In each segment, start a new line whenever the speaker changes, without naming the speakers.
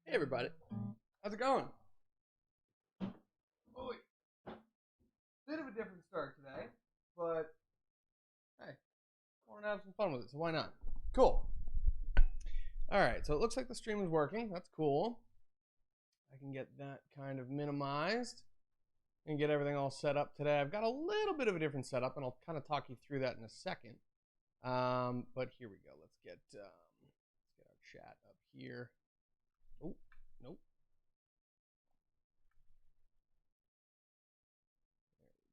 Hey everybody, how's it going? Oh, bit of a different start today, but hey, I want to have some fun with it, so why not? Cool. All right, so it looks like the stream is working. That's cool. I can get that kind of minimized and get everything all set up today. I've got a little bit of a different setup, and I'll kind of talk you through that in a second. But here we go. Let's get our chat up here. Oh, nope.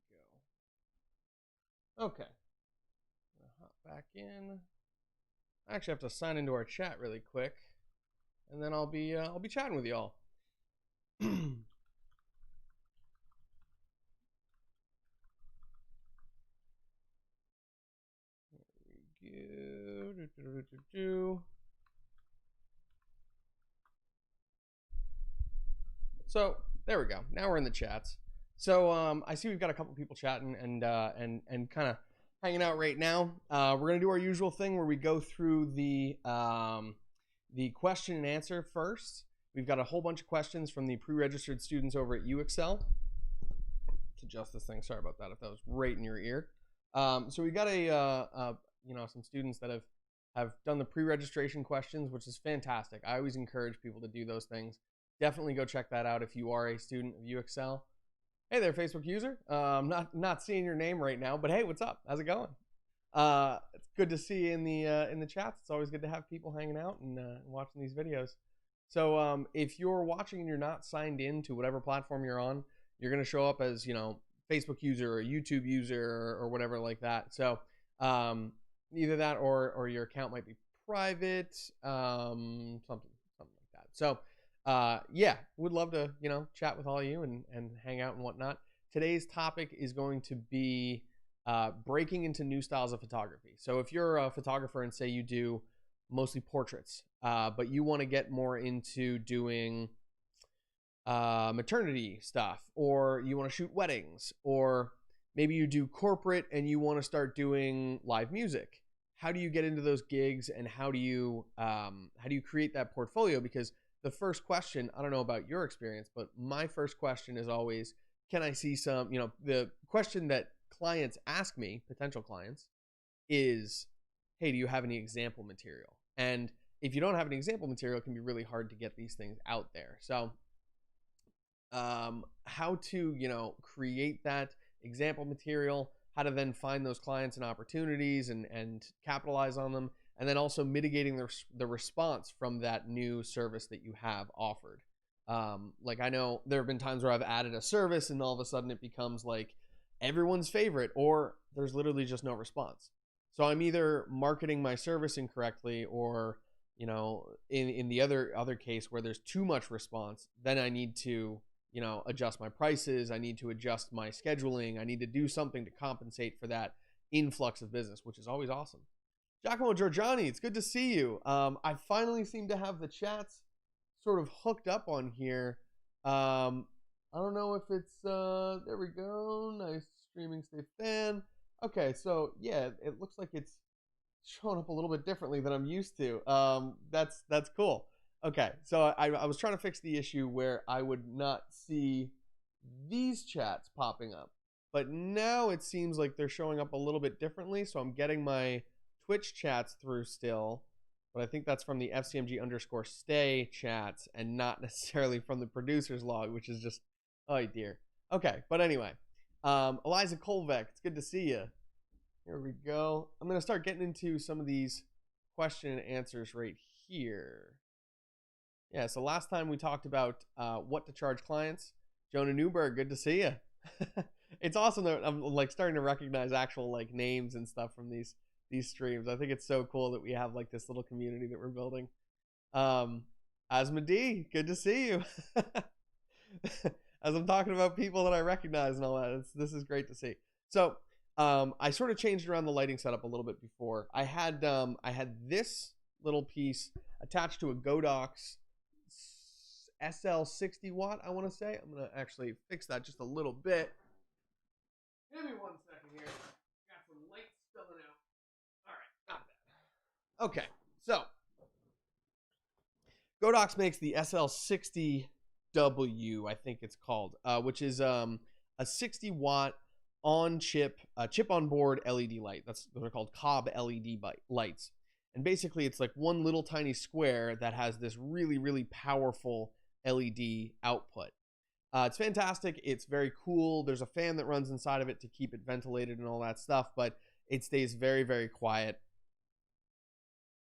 There we go. Okay. I'm gonna hop back in. I actually have to sign into our chat really quick, and then I'll be chatting with y'all. There we go. So there we go. Now we're in the chats. So I see we've got a couple people chatting and kind of hanging out right now. We're gonna do our usual thing where we go through the question and answer first. We've got a whole bunch of questions from the pre-registered students over at UXL. Let's adjust this thing. Sorry about that if that was right in your ear. So we got some students that have done the pre-registration questions, which is fantastic. I always encourage people to do those things. Definitely go check that out if you are a student of UXL. Hey there, Facebook user. Not seeing your name right now, but hey, what's up? How's it going? It's good to see you in the chats. It's always good to have people hanging out and watching these videos. So if you're watching and you're not signed in to whatever platform you're on, you're going to show up as, Facebook user or YouTube user or whatever like that. So either that or your account might be private, something like that. So yeah, would love to, chat with all of you and hang out and whatnot. Today's topic is going to be breaking into new styles of photography. So if you're a photographer and say you do mostly portraits, but you want to get more into doing maternity stuff, or you want to shoot weddings, or maybe you do corporate and you want to start doing live music. How do you get into those gigs, and how do you create that portfolio? Because the first question, I don't know about your experience, but my first question is always, can I see some, the question that clients ask me, potential clients, is, hey, do you have any example material? And if you don't have any example material, it can be really hard to get these things out there. So how to, create that example material, how to then find those clients and opportunities and capitalize on them, and then also mitigating the response from that new service that you have offered. Like, I know there have been times where I've added a service and all of a sudden it becomes like everyone's favorite, or there's literally just no response. So I'm either marketing my service incorrectly, or in the other case where there's too much response, then I need to adjust my prices. I need to adjust my scheduling. I need to do something to compensate for that influx of business, which is always awesome. Giacomo Giorgiani, it's good to see you. I finally seem to have the chats sort of hooked up on here. I I don't know if it's, there we go. Nice streaming Stefan. Okay, so yeah, it looks like it's showing up a little bit differently than I'm used to. That's cool. Okay, so I was trying to fix the issue where I would not see these chats popping up, but now it seems like they're showing up a little bit differently. So I'm getting my Twitch chats through still, but I think that's from the FCMG_stay chats and not necessarily from the producer's log, which is just, oh dear. Okay, but anyway, Eliza Kolvek, it's good to see you. Here we go. I'm going to start getting into some of these question and answers right here. Yeah, so last time we talked about what to charge clients. Jonah Newberg, good to see you. It's awesome that I'm like starting to recognize actual like names and stuff from these streams. I think it's so cool that we have like this little community that we're building. Asma D, good to see you. As I'm talking about people that I recognize and all that, this is great to see. So I sort of changed around the lighting setup a little bit before. I had this little piece attached to a Godox SL 60 watt, I want to say. I'm going to actually fix that just a little bit. Give me 1 second here. Got some light spilling out. All right, got that. Okay, so Godox makes the SL60W, I think it's called, which is a 60 watt on chip on board LED light. Those are called Cobb LED lights. And basically it's like one little tiny square that has this really, really powerful LED output. It's fantastic. It's very cool. There's a fan that runs inside of it to keep it ventilated and all that stuff, but it stays very, very quiet.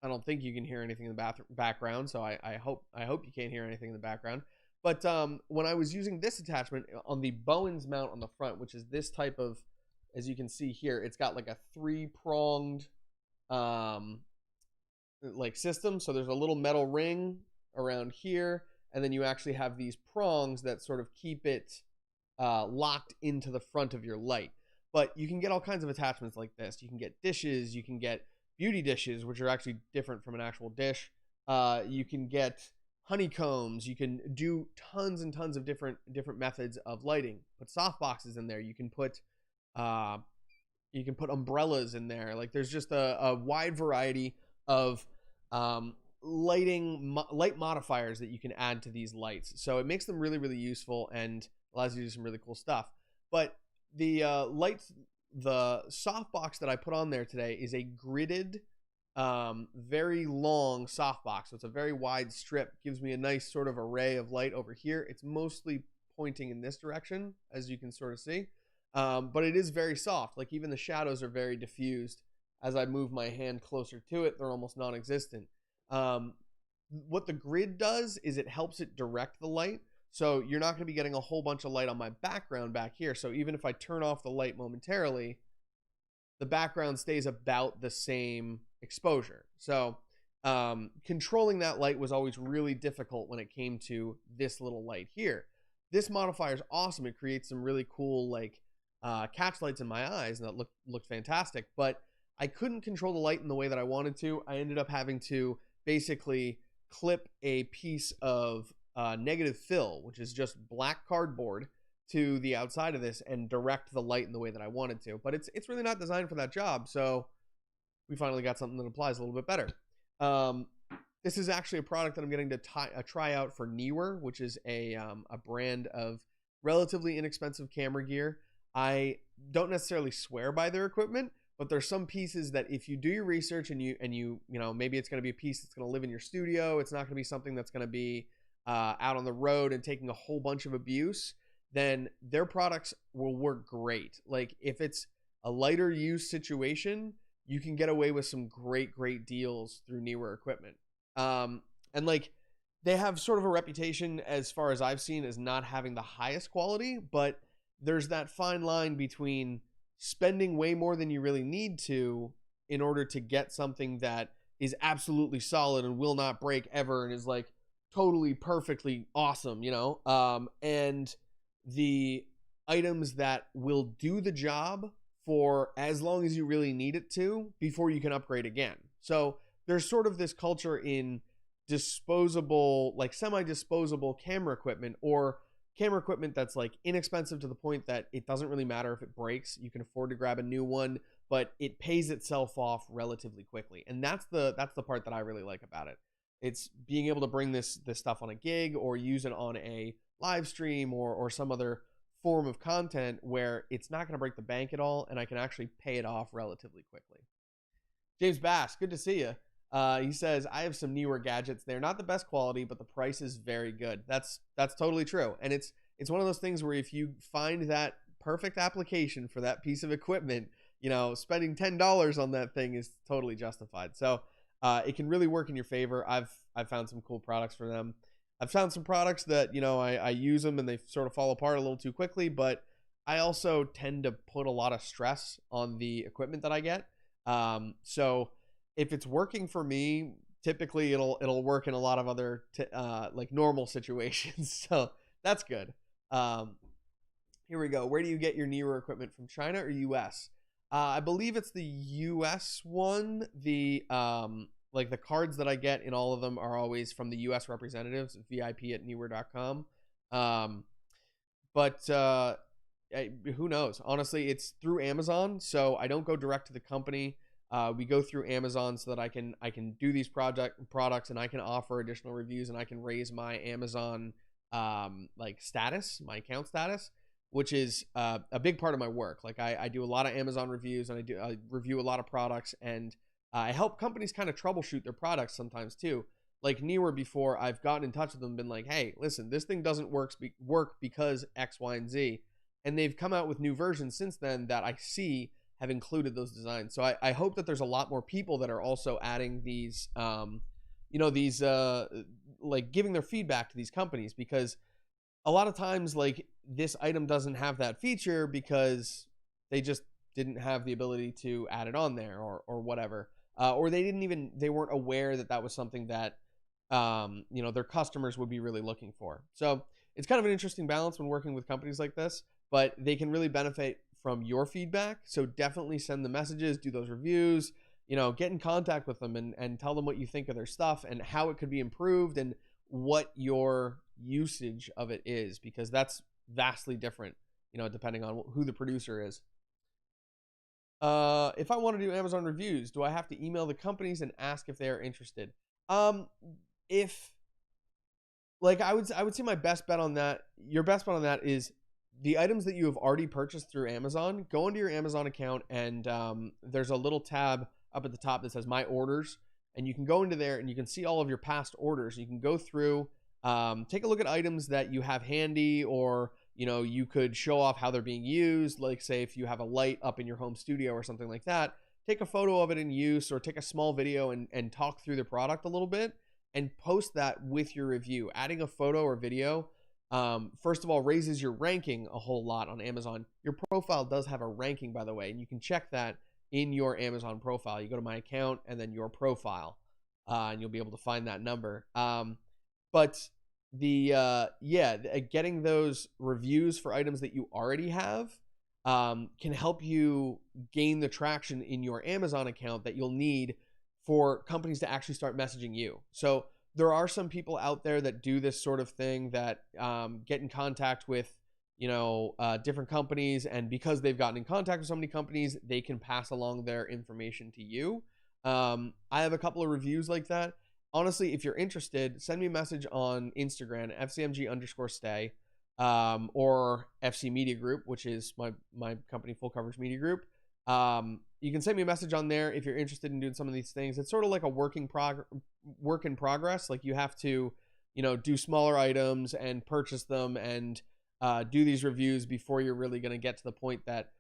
I don't think you can hear anything in the background, so I hope you can't hear anything in the background. But when I was using this attachment on the Bowens mount on the front, which is this type of, as you can see here, it's got like a 3-pronged like system. So there's a little metal ring around here, and then you actually have these prongs that sort of keep it locked into the front of your light. But you can get all kinds of attachments like this. You can get dishes, you can get beauty dishes, which are actually different from an actual dish. You can get honeycombs. You can do tons and tons of different methods of lighting. Put soft boxes in there. You can put umbrellas in there. Like there's just a wide variety of light modifiers that you can add to these lights. So it makes them really, really useful and allows you to do some really cool stuff. But the lights, the softbox that I put on there today is a gridded, very long softbox. So it's a very wide strip, gives me a nice sort of array of light over here. It's mostly pointing in this direction, as you can sort of see. But it is very soft. Like even the shadows are very diffused. As I move my hand closer to it, they're almost non-existent. What the grid does is it helps it direct the light. So you're not going to be getting a whole bunch of light on my background back here. So even if I turn off the light momentarily, the background stays about the same exposure. So controlling that light was always really difficult when it came to this little light here. This modifier is awesome. It creates some really cool like catch lights in my eyes, and that looked fantastic. But I couldn't control the light in the way that I wanted to. I ended up having to basically clip a piece of negative fill, which is just black cardboard, to the outside of this and direct the light in the way that I wanted to. But it's really not designed for that job, so we finally got something that applies a little bit better. This is actually a product that I'm getting to try out for Neewer, which is a brand of relatively inexpensive camera gear. I don't necessarily swear by their equipment, but there's some pieces that if you do your research and you know, maybe it's going to be a piece that's going to live in your studio, it's not going to be something that's going to be out on the road and taking a whole bunch of abuse, then their products will work great. Like if it's a lighter use situation, you can get away with some great deals through Neewer equipment. And like they have sort of a reputation, as far as I've seen, as not having the highest quality, but there's that fine line between spending way more than you really need to in order to get something that is absolutely solid and will not break ever and is like totally perfectly awesome, you know, and the items that will do the job for as long as you really need it to before you can upgrade again. So there's sort of this culture in disposable, like semi-disposable camera equipment, or camera equipment that's like inexpensive to the point that it doesn't really matter if it breaks. You can afford to grab a new one, but it pays itself off relatively quickly. And that's the part that I really like about it. It's being able to bring this stuff on a gig or use it on a live stream or some other form of content where it's not going to break the bank at all, and I can actually pay it off relatively quickly. James Bass, good to see you. He says, I have some newer gadgets. They're not the best quality, but the price is very good. That's totally true. And it's one of those things where if you find that perfect application for that piece of equipment, you know, spending $10 on that thing is totally justified. So it can really work in your favor. I've found some cool products for them. I've found some products that, you know, I use them and they sort of fall apart a little too quickly, but I also tend to put a lot of stress on the equipment that I get. So if it's working for me, typically it'll work in a lot of other like normal situations. So that's good. Here we go. Where do you get your newer equipment, from China or US? I believe it's the US one. The like the cards that I get in all of them are always from the US representatives, VIP@newer.com. But who knows? Honestly, it's through Amazon, so I don't go direct to the company. We go through Amazon so that I can do these products, and I can offer additional reviews, and I can raise my Amazon like status, my account status, which is a big part of my work. Like I do a lot of Amazon reviews, and I review a lot of products, and I help companies kind of troubleshoot their products sometimes too. Like Newer, before, I've gotten in touch with them and been like, hey, listen, this thing doesn't work because X, Y, and Z. And they've come out with new versions since then that I see have included those designs. So I hope that there's a lot more people that are also adding these, you know, these, like giving their feedback to these companies, because a lot of times, like, this item doesn't have that feature because they just didn't have the ability to add it on there or whatever. Or they weren't aware that that was something that, you know, their customers would be really looking for. So it's kind of an interesting balance when working with companies like this, but they can really benefit from your feedback. So definitely send the messages, do those reviews, you know, get in contact with them and tell them what you think of their stuff and how it could be improved and what your usage of it is, because that's vastly different, you know, depending on who the producer is. If I want to do Amazon reviews, do I have to email the companies and ask if they are interested? If like I would say my best bet on that, your best bet on that is the items that you have already purchased through Amazon. Go into your Amazon account, and there's a little tab up at the top that says My Orders, and you can go into there and you can see all of your past orders. You can go through, take a look at items that you have handy, or you know, you could show off how they're being used. Like, say if you have a light up in your home studio or something like that, take a photo of it in use, or take a small video and talk through the product a little bit and post that with your review. Adding a photo or video, first of all, raises your ranking a whole lot on Amazon. Your profile does have a ranking, by the way, and you can check that in your Amazon profile. You go to My Account and then Your Profile, and you'll be able to find that number. But getting those reviews for items that you already have can help you gain the traction in your Amazon account that you'll need for companies to actually start messaging you. So there are some people out there that do this sort of thing, that get in contact with, you know, different companies, and because they've gotten in contact with so many companies, they can pass along their information to you. I have a couple of reviews like that. Honestly, if you're interested, send me a message on Instagram, FCMG_stay, or FC Media Group, which is my company, Full Coverage Media Group. You can send me a message on there if you're interested in doing some of these things. It's sort of like a work in progress. Like, you have to, you know, do smaller items and purchase them and do these reviews before you're really going to get to the point that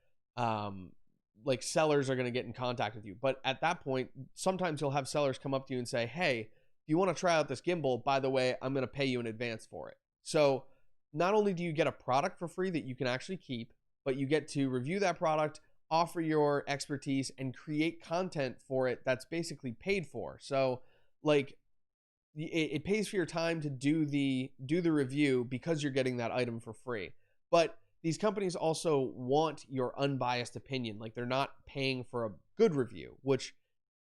like sellers are going to get in contact with you. But at that point, sometimes you'll have sellers come up to you and say, hey, if you want to try out this gimbal, by the way, I'm going to pay you in advance for it. So not only do you get a product for free that you can actually keep, but you get to review that product, offer your expertise, and create content for it that's basically paid for. So like, it pays for your time to do the review because you're getting that item for free. But these companies also want your unbiased opinion. Like, they're not paying for a good review, which,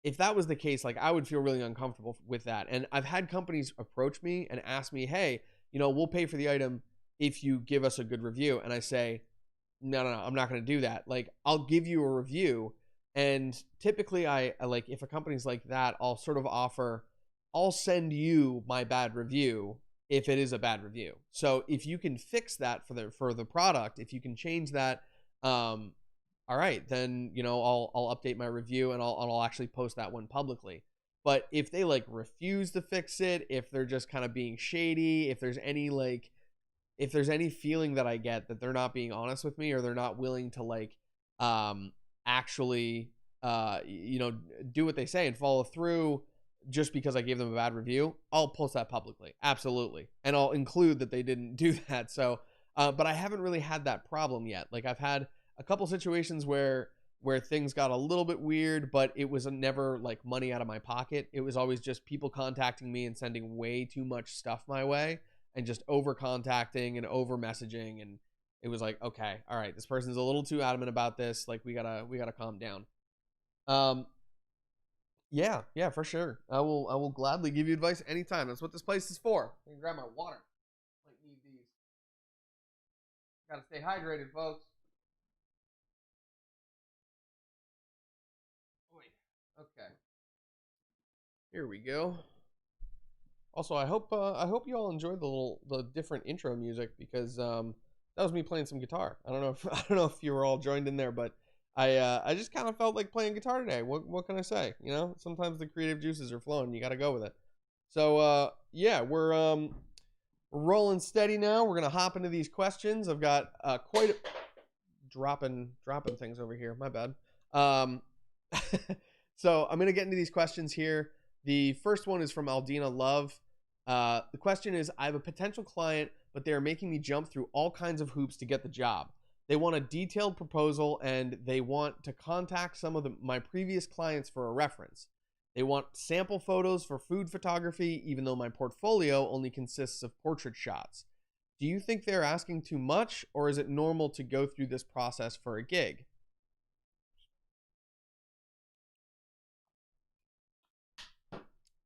if that was the case, like, I would feel really uncomfortable with that. And I've had companies approach me and ask me, hey, you know, we'll pay for the item, if you give us a good review. And I say, no, I'm not going to do that. Like, I'll give you a review. And typically I like, if a company's like that, I'll sort of offer, I'll send you my bad review if it is a bad review. So if you can fix that for the product, if you can change that, all right, then, you know, I'll update my review and I'll actually post that one publicly. But if they like refuse to fix it, if they're just kind of being shady, if there's any feeling that I get that they're not being honest with me, or they're not willing to like actually you know, do what they say and follow through just because I gave them a bad review, I'll post that publicly. Absolutely. And I'll include that they didn't do that. So but I haven't really had that problem yet. Like, I've had a couple situations where things got a little bit weird, but it was never like money out of my pocket. It was always just people contacting me and sending way too much stuff my way, and just over contacting and over messaging. And it was like, okay, all right, this person's a little too adamant about this. Like, we gotta calm down. Yeah, for sure. I will gladly give you advice anytime. That's what this place is for. I can grab my water. Might need these. Gotta stay hydrated, folks. Okay. Here we go. Also, I hope you all enjoyed the different intro music, because that was me playing some guitar. I don't know if you were all joined in there, but I just kind of felt like playing guitar today. What can I say? You know, sometimes the creative juices are flowing. You got to go with it. So yeah, we're rolling steady now. We're gonna hop into these questions. I've got quite a dropping things over here. My bad. So I'm gonna get into these questions here. The first one is from Aldina Love. The question is, I have a potential client, but they are making me jump through all kinds of hoops to get the job. They want a detailed proposal, and they want to contact some of my previous clients for a reference. They want sample photos for food photography, even though my portfolio only consists of portrait shots. Do you think they're asking too much, or is it normal to go through this process for a gig?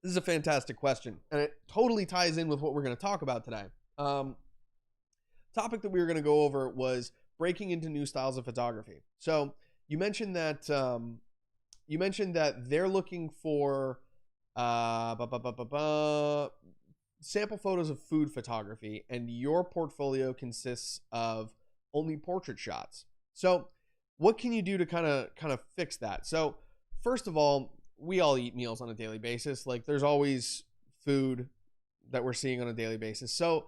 This is a fantastic question, and it totally ties in with what we're going to talk about today. Topic that we were going to go over was breaking into new styles of photography. So you mentioned that they're looking for sample photos of food photography, and your portfolio consists of only portrait shots. So what can you do to kind of fix that? So first of all, we all eat meals on a daily basis. Like, there's always food that we're seeing on a daily basis. So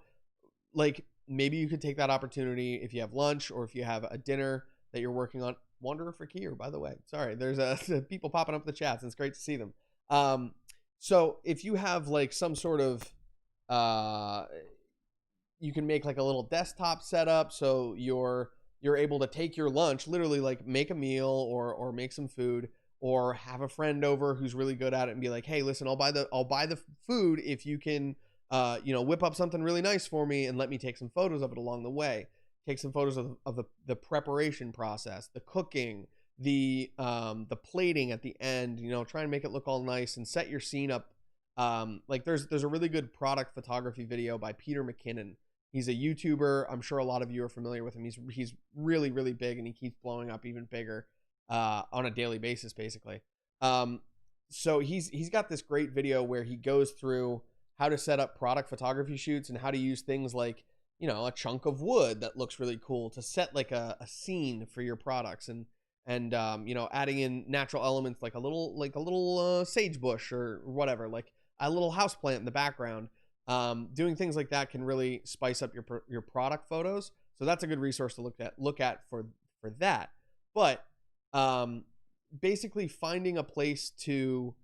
like, maybe you could take that opportunity if you have lunch, or if you have a dinner that you're working on. Wanderer for Kier, by the way. Sorry, there's people popping up in the chats, and it's great to see them. So if you have like some sort of you can make like a little desktop setup, so you're able to take your lunch, literally like make a meal, or make some food, or have a friend over who's really good at it and be like, hey, listen, I'll buy the food if you can you know, whip up something really nice for me and let me take some photos of it along the way. Take some photos of the preparation process, the cooking, the plating at the end, you know, try and make it look all nice and set your scene up. Like, there's a really good product photography video by Peter McKinnon. He's a YouTuber. I'm sure a lot of you are familiar with him. He's really, really big, and he keeps blowing up even bigger on a daily basis, basically. So he's got this great video where he goes through how to set up product photography shoots, and how to use things like, you know, a chunk of wood that looks really cool to set like a scene for your products, and you know, adding in natural elements like a little sage bush or whatever, like a little house plant in the background. Doing things like that can really spice up your product photos. So that's a good resource to look at for that. But basically finding a place to,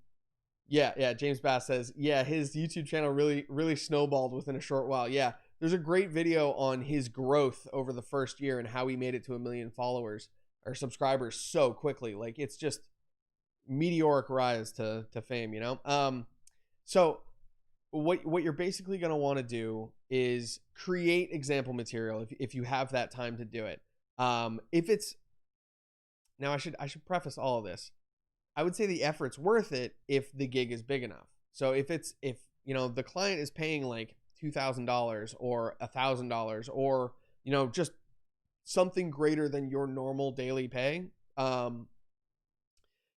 yeah, James Bass says, yeah, his YouTube channel really snowballed within a short while. Yeah, there's a great video on his growth over the first year and how he made it to 1 million followers or subscribers so quickly. Like, it's just meteoric rise to fame, you know? So what you're basically going to want to do is create example material if you have that time to do it. If it's, now I should preface all of this. I would say the effort's worth it if the gig is big enough. So if you know, the client is paying like $2,000 or $1,000 or, you know, just something greater than your normal daily pay.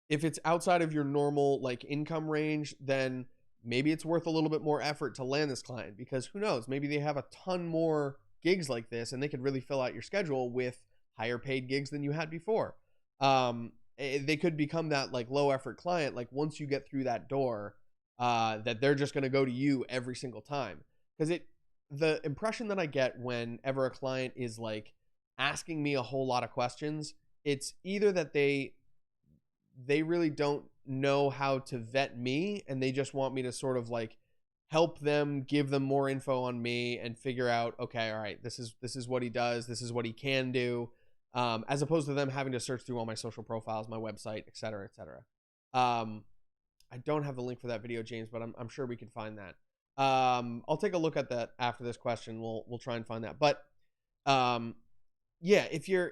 If it's outside of your normal like income range, then maybe it's worth a little bit more effort to land this client, because who knows, maybe they have a ton more gigs like this and they could really fill out your schedule with higher paid gigs than you had before. They could become that like low effort client, like once you get through that door, that they're just going to go to you every single time. Because the impression that I get whenever a client is like asking me a whole lot of questions, it's either that they really don't know how to vet me and they just want me to sort of like help them, give them more info on me and figure out, okay, all right, this is what he does, this is what he can do, as opposed to them having to search through all my social profiles, my website, et cetera, et cetera. I don't have the link for that video, James, but I'm sure we can find that. I'll take a look at that after this question. We'll try and find that. But yeah, if you're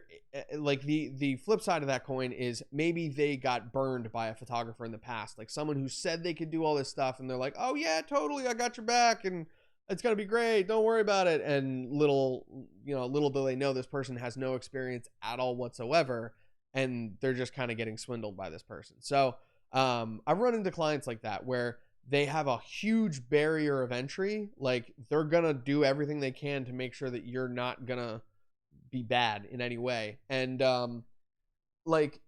like the flip side of that coin is maybe they got burned by a photographer in the past, like someone who said they could do all this stuff and they're like, oh yeah, totally, I got your back and it's gonna be great, don't worry about it. And little do they know this person has no experience at all whatsoever, and they're just kind of getting swindled by this person. So I've run into clients like that where they have a huge barrier of entry. Like they're gonna do everything they can to make sure that you're not gonna be bad in any way. And like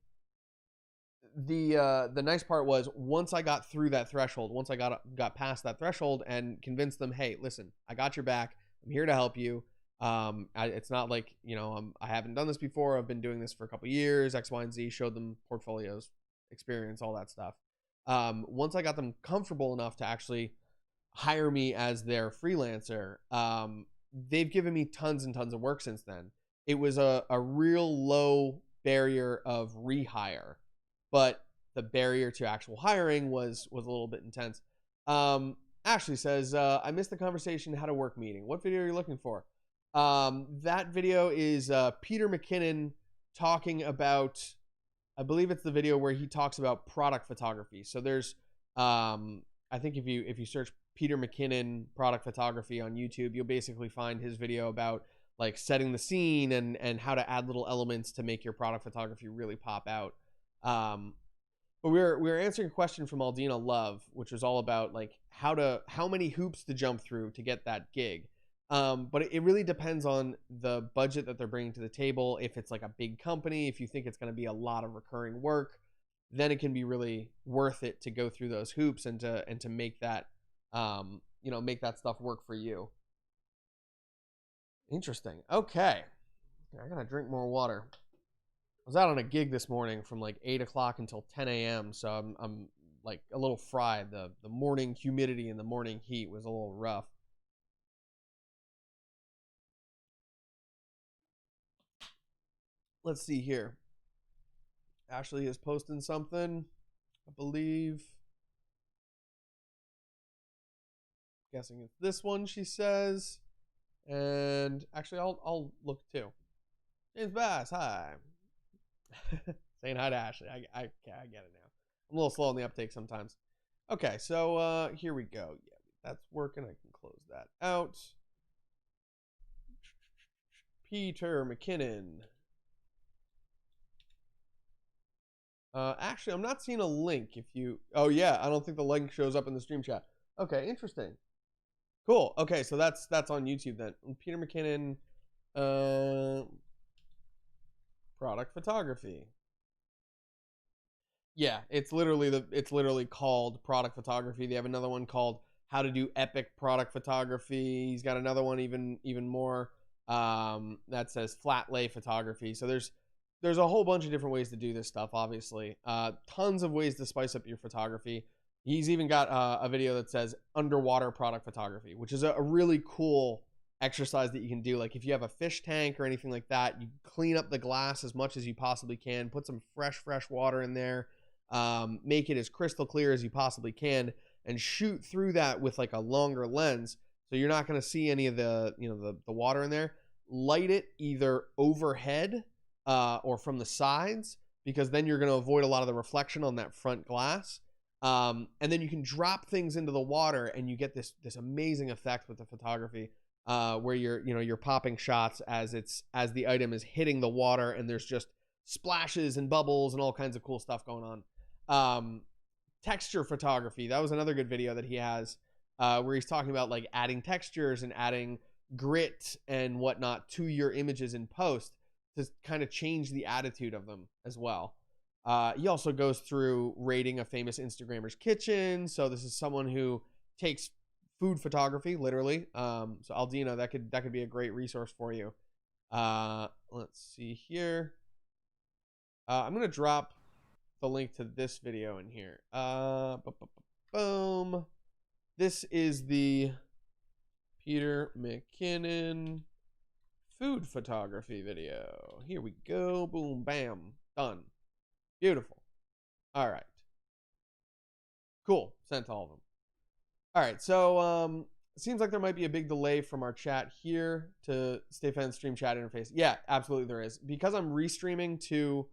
the nice part was, once I got through that threshold, once I got past that threshold and convinced them, hey, listen, I got your back, I'm here to help you. It's not like, you know, I haven't done this before, I've been doing this for a couple years, X, Y, and Z, showed them portfolios, experience, all that stuff. Once I got them comfortable enough to actually hire me as their freelancer, they've given me tons and tons of work since then. It was a real low barrier of rehire, but the barrier to actual hiring was a little bit intense. Ashley says, I missed the conversation, how to work meeting. What video are you looking for? That video is Peter McKinnon talking about, I believe it's the video where he talks about product photography. So there's, I think if you search Peter McKinnon product photography on YouTube, you'll basically find his video about like setting the scene and how to add little elements to make your product photography really pop out. But we were answering a question from Aldina Love, which was all about like how many hoops to jump through to get that gig. But it really depends on the budget that they're bringing to the table. If it's like a big company, if you think it's going to be a lot of recurring work, then it can be really worth it to go through those hoops and to make that, make that stuff work for you. Interesting. Okay. I gotta drink more water. I was out on a gig this morning from like 8 o'clock until 10 a.m. So I'm like a little fried. The morning humidity and the morning heat was a little rough. Let's see here. Ashley is posting something, I believe. Guessing it's this one, she says. And actually, I'll look too. James Bass, hi. Saying hi to Ashley. I get it now. I'm a little slow on the uptake sometimes. Okay, so here we go. Yeah, that's working. I can close that out. Peter McKinnon. Actually, I'm not seeing a link. Oh yeah, I don't think the link shows up in the stream chat. Okay, interesting. Cool. Okay, so that's on YouTube then. Peter McKinnon, product photography. Yeah, it's literally called product photography. They have another one called how to do epic product photography. He's got another one even more that says flat lay photography. So there's a whole bunch of different ways to do this stuff. Obviously, tons of ways to spice up your photography. He's even got a video that says underwater product photography, which is a really cool exercise that you can do. Like if you have a fish tank or anything like that, you clean up the glass as much as you possibly can, put some fresh water in there, make it as crystal clear as you possibly can, and shoot through that with like a longer lens. So you're not going to see any of the water in there. Light it either overhead or from the sides, because then you're going to avoid a lot of the reflection on that front glass. And then you can drop things into the water and you get this amazing effect with the photography, where you're popping shots as the item is hitting the water, and there's just splashes and bubbles and all kinds of cool stuff going on. Texture photography, that was another good video that he has, where he's talking about like adding textures and adding grit and whatnot to your images in post to kind of change the attitude of them as well. He also goes through rating a famous Instagrammer's kitchen. So this is someone who takes food photography literally. So Aldino, that could be a great resource for you. Let's see here. I'm gonna drop the link to this video in here. Boom. This is the Peter McKinnon food photography video. Here we go. Boom, bam, done. Beautiful. All right. Cool. Sent to all of them. All right. So it seems like there might be a big delay from our chat here to Stefan's stream chat interface. Yeah, absolutely there is. Because I'm restreaming to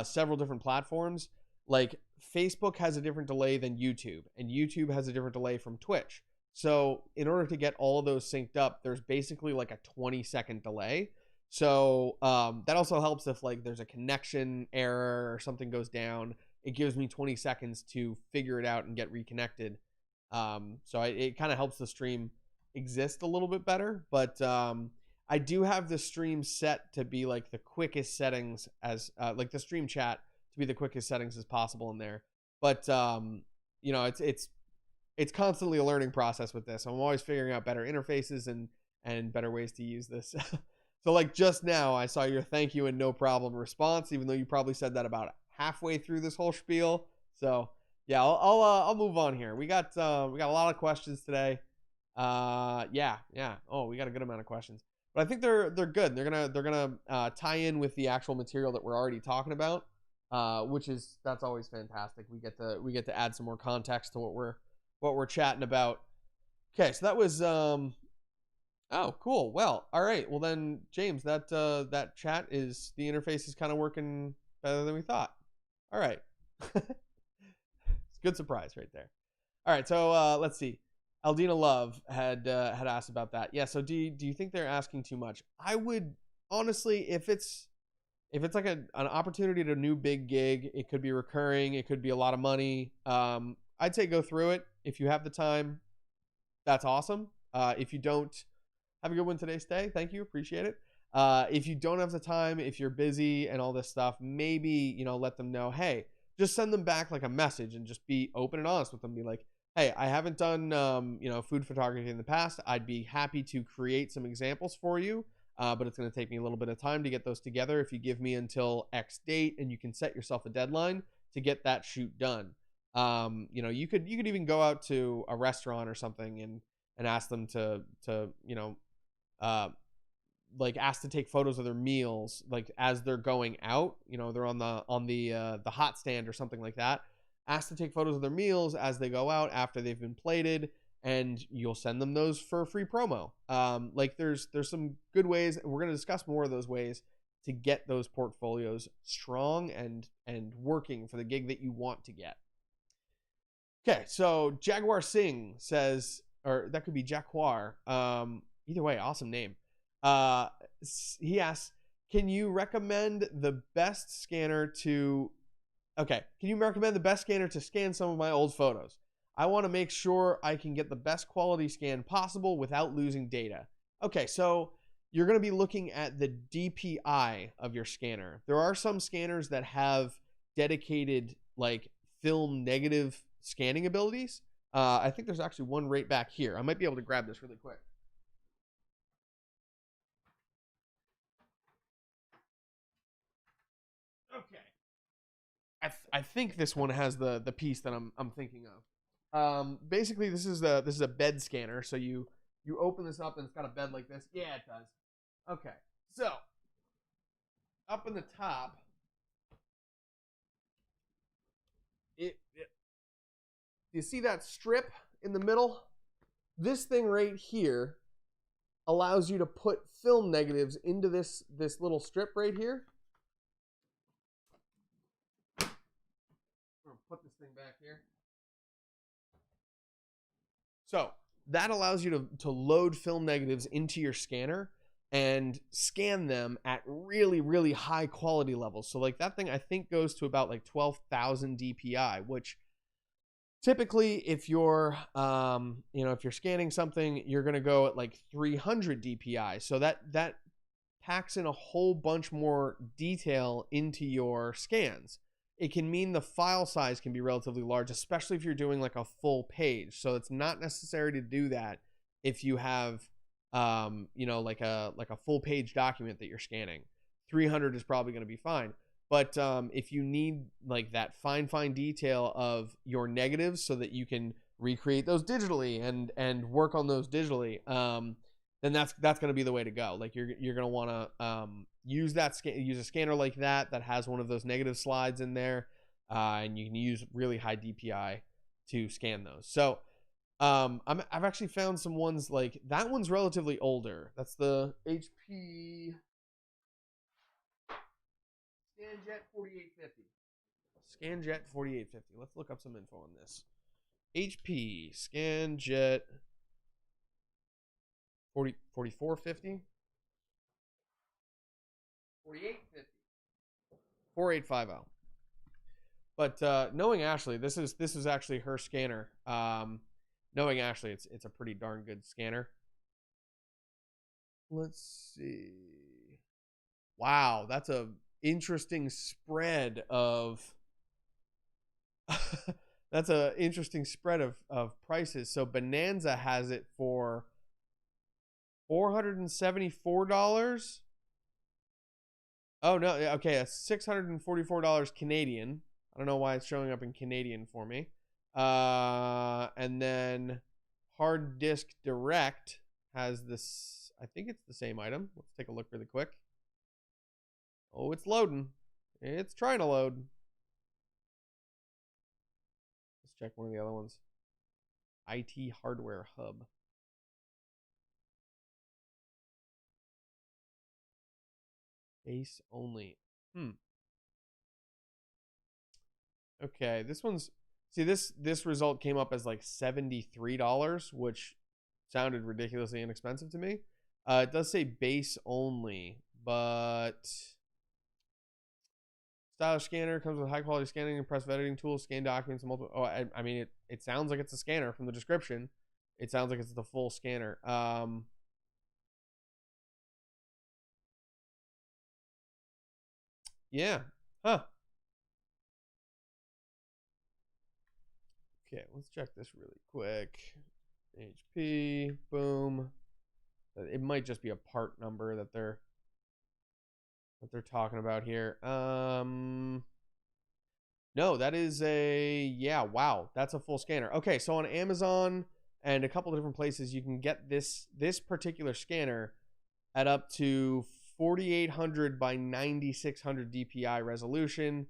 several different platforms, like Facebook has a different delay than YouTube, and YouTube has a different delay from Twitch. So in order to get all of those synced up, there's basically like a 20-second delay. So that also helps if like there's a connection error or something goes down. It gives me 20 seconds to figure it out and get reconnected. So it kind of helps the stream exist a little bit better. But I do have the stream set to be like the quickest settings as like the stream chat to be the quickest settings as possible in there. But you know, it's constantly a learning process with this. I'm always figuring out better interfaces and better ways to use this. So like just now I saw your thank you and no problem response, even though you probably said that about halfway through this whole spiel. So yeah, I'll move on here. We got a lot of questions today. Yeah. Oh, we got a good amount of questions, but I think they're good. They're gonna tie in with the actual material that we're already talking about, that's always fantastic. We get to add some more context to what we're chatting about. Okay, so that was oh, cool. Well, all right. Well then, James, that chat is the interface is kind of working better than we thought. All right. It's a good surprise right there. All right, so let's see. Aldina Love had asked about that. Yeah. So do you think they're asking too much? I would honestly, if it's like an opportunity to a new big gig, it could be recurring, it could be a lot of money. I'd say go through it if you have the time. That's awesome. If you don't, have a good one today. Stay. Thank you. Appreciate it. If you don't have the time, if you're busy and all this stuff, maybe, let them know, hey, just send them back like a message and just be open and honest with them. Be like, hey, I haven't done, food photography in the past. I'd be happy to create some examples for you. But it's going to take me a little bit of time to get those together. If you give me until X date, and you can set yourself a deadline to get that shoot done. You could even go out to a restaurant or something and ask them to like ask to take photos of their meals, like as they're going out, they're on the hot stand or something like that. Ask to take photos of their meals as they go out after they've been plated, and you'll send them those for a free promo. Like there's some good ways, and we're going to discuss more of those ways to get those portfolios strong and working for the gig that you want to get. Okay, so Jaguar Singh says, or that could be Jaguar. Either way, awesome name. He asks, can you recommend the best scanner to scan some of my old photos? I want to make sure I can get the best quality scan possible without losing data. Okay, so you're going to be looking at the DPI of your scanner. There are some scanners that have dedicated like film negative scanning abilities. I think there's actually one right back here. I might be able to grab this really quick. Okay. I think this one has the piece that I'm thinking of. Basically this is a bed scanner. So you open this up and it's got a bed like this. Yeah, it does. Okay. So up in the top, you see that strip in the middle? This thing right here allows you to put film negatives into this little strip right here. I'm gonna put this thing back here. So that allows you to load film negatives into your scanner and scan them at really, really high quality levels. So like that thing I think goes to about like 12,000 DPI, which typically if you're if you're scanning something, you're going to go at like 300 DPI. So that packs in a whole bunch more detail into your scans. It can mean the file size can be relatively large, especially if you're doing like a full page. So it's not necessary to do that if you have like a full page document that you're scanning. 300 is probably going to be fine. But if you need like that fine detail of your negatives so that you can recreate those digitally and work on those digitally, then that's going to be the way to go. Like you're going to want to use a scanner like that has one of those negative slides in there, and you can use really high DPI to scan those. So I've actually found some ones like that one's relatively older. That's the HP Scanjet 4850. Scanjet 4850. Let's look up some info on this. HP Scanjet 4450. 4850. 4850. But knowing Ashley, this is actually her scanner. Knowing Ashley, it's a pretty darn good scanner. Let's see. Wow, that's a interesting spread of that's a interesting spread of prices. So Bonanza has it for $474. Oh no, okay, that's $644 Canadian. I don't know why it's showing up in Canadian for me. And then Hard Disk Direct has this, I think it's the same item. Let's take a look really quick. Oh, it's loading. It's trying to load. Let's check one of the other ones. IT Hardware Hub. Base only. Okay, this one's, see, this result came up as like $73, which sounded ridiculously inexpensive to me. It does say base only, but stylish scanner comes with high quality scanning and press editing tools, scan documents, multiple. Oh, I mean, it sounds like it's a scanner from the description. It sounds like it's the full scanner. Yeah. Huh. Okay, let's check this really quick. HP, boom. It might just be a part number that they're talking about here. No, that is yeah, wow, that's a full scanner. Okay, so on Amazon and a couple of different places, you can get this particular scanner at up to 4800 by 9600 DPI resolution,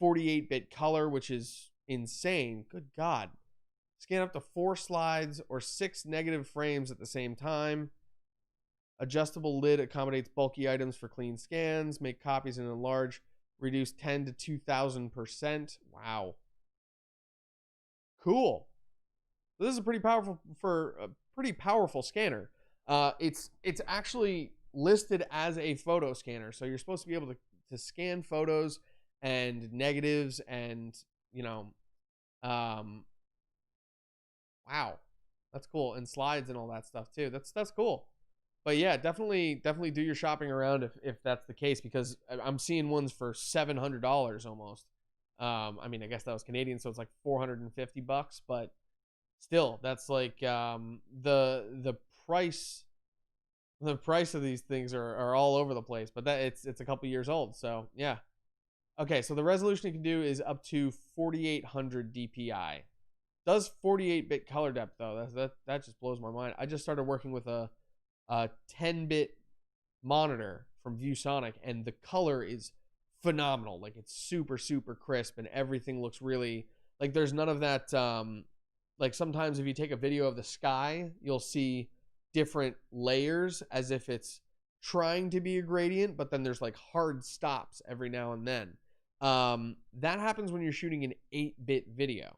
48-bit color, which is insane. Good God. Scan up to 4 slides or 6 negative frames at the same time. Adjustable lid accommodates bulky items for clean scans. Make copies and enlarge. Reduce 10 to 2000%. Wow. Cool. This is a pretty powerful scanner. It's actually listed as a photo scanner, so you're supposed to be able to scan photos and negatives and wow, that's cool, and slides and all that stuff too. That's cool. But yeah, definitely do your shopping around if that's the case, because I'm seeing ones for $700 almost. I mean, I guess that was Canadian, so it's like $450, but still, that's like the price of these things are all over the place. But that it's a couple years old, so yeah. Okay, so the resolution you can do is up to 4800 DPI. Does 48-bit color depth though? That just blows my mind. I just started working with a 10-bit monitor from ViewSonic, and the color is phenomenal. Like, it's super crisp, and everything looks really like there's none of that. Like, sometimes if you take a video of the sky, you'll see different layers as if it's trying to be a gradient, but then there's like hard stops every now and then. That happens when you're shooting an 8-bit video.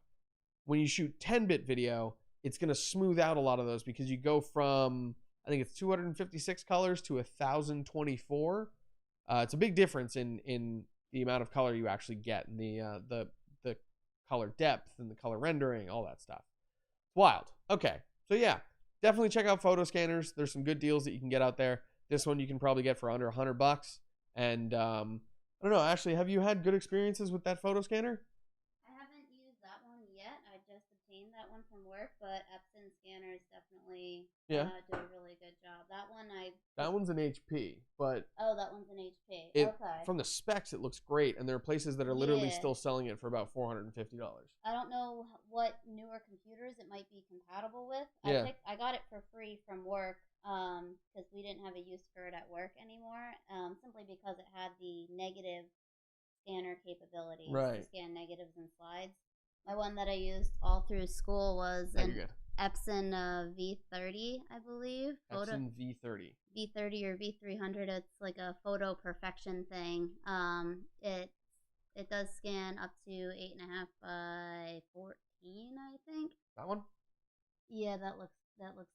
When you shoot 10-bit video, it's going to smooth out a lot of those because you go from, I think it's 256 colors to 1,024. It's a big difference in the amount of color you actually get, and the color depth and the color rendering, all that stuff. It's wild. Okay, so yeah, definitely check out photo scanners. There's some good deals that you can get out there. This one you can probably get for under $100. And I don't know, Ashley, have you had good experiences with that photo scanner?
I haven't used that one yet. I just obtained that one from work, but Epson scanners definitely
Yeah,
do a really good job. That one
that one's an HP, but
oh, that one's an HP.
it
Okay.
from the specs it looks great, and there are places that are literally
Yeah.
still selling it for about $450.
I don't know what newer computers it might be compatible with.
Yeah,
I got it for free from work because we didn't have a use for it at work anymore. Simply because it had the negative scanner capabilities to
right.
scan negatives and slides. My one that I used all through school was
Oh, you're
an
good.
Epson V30, I believe.
Epson V30.
V30 or V300. It's like a photo perfection thing. It does scan up to 8.5 by 14, I think.
That one?
Yeah, that looks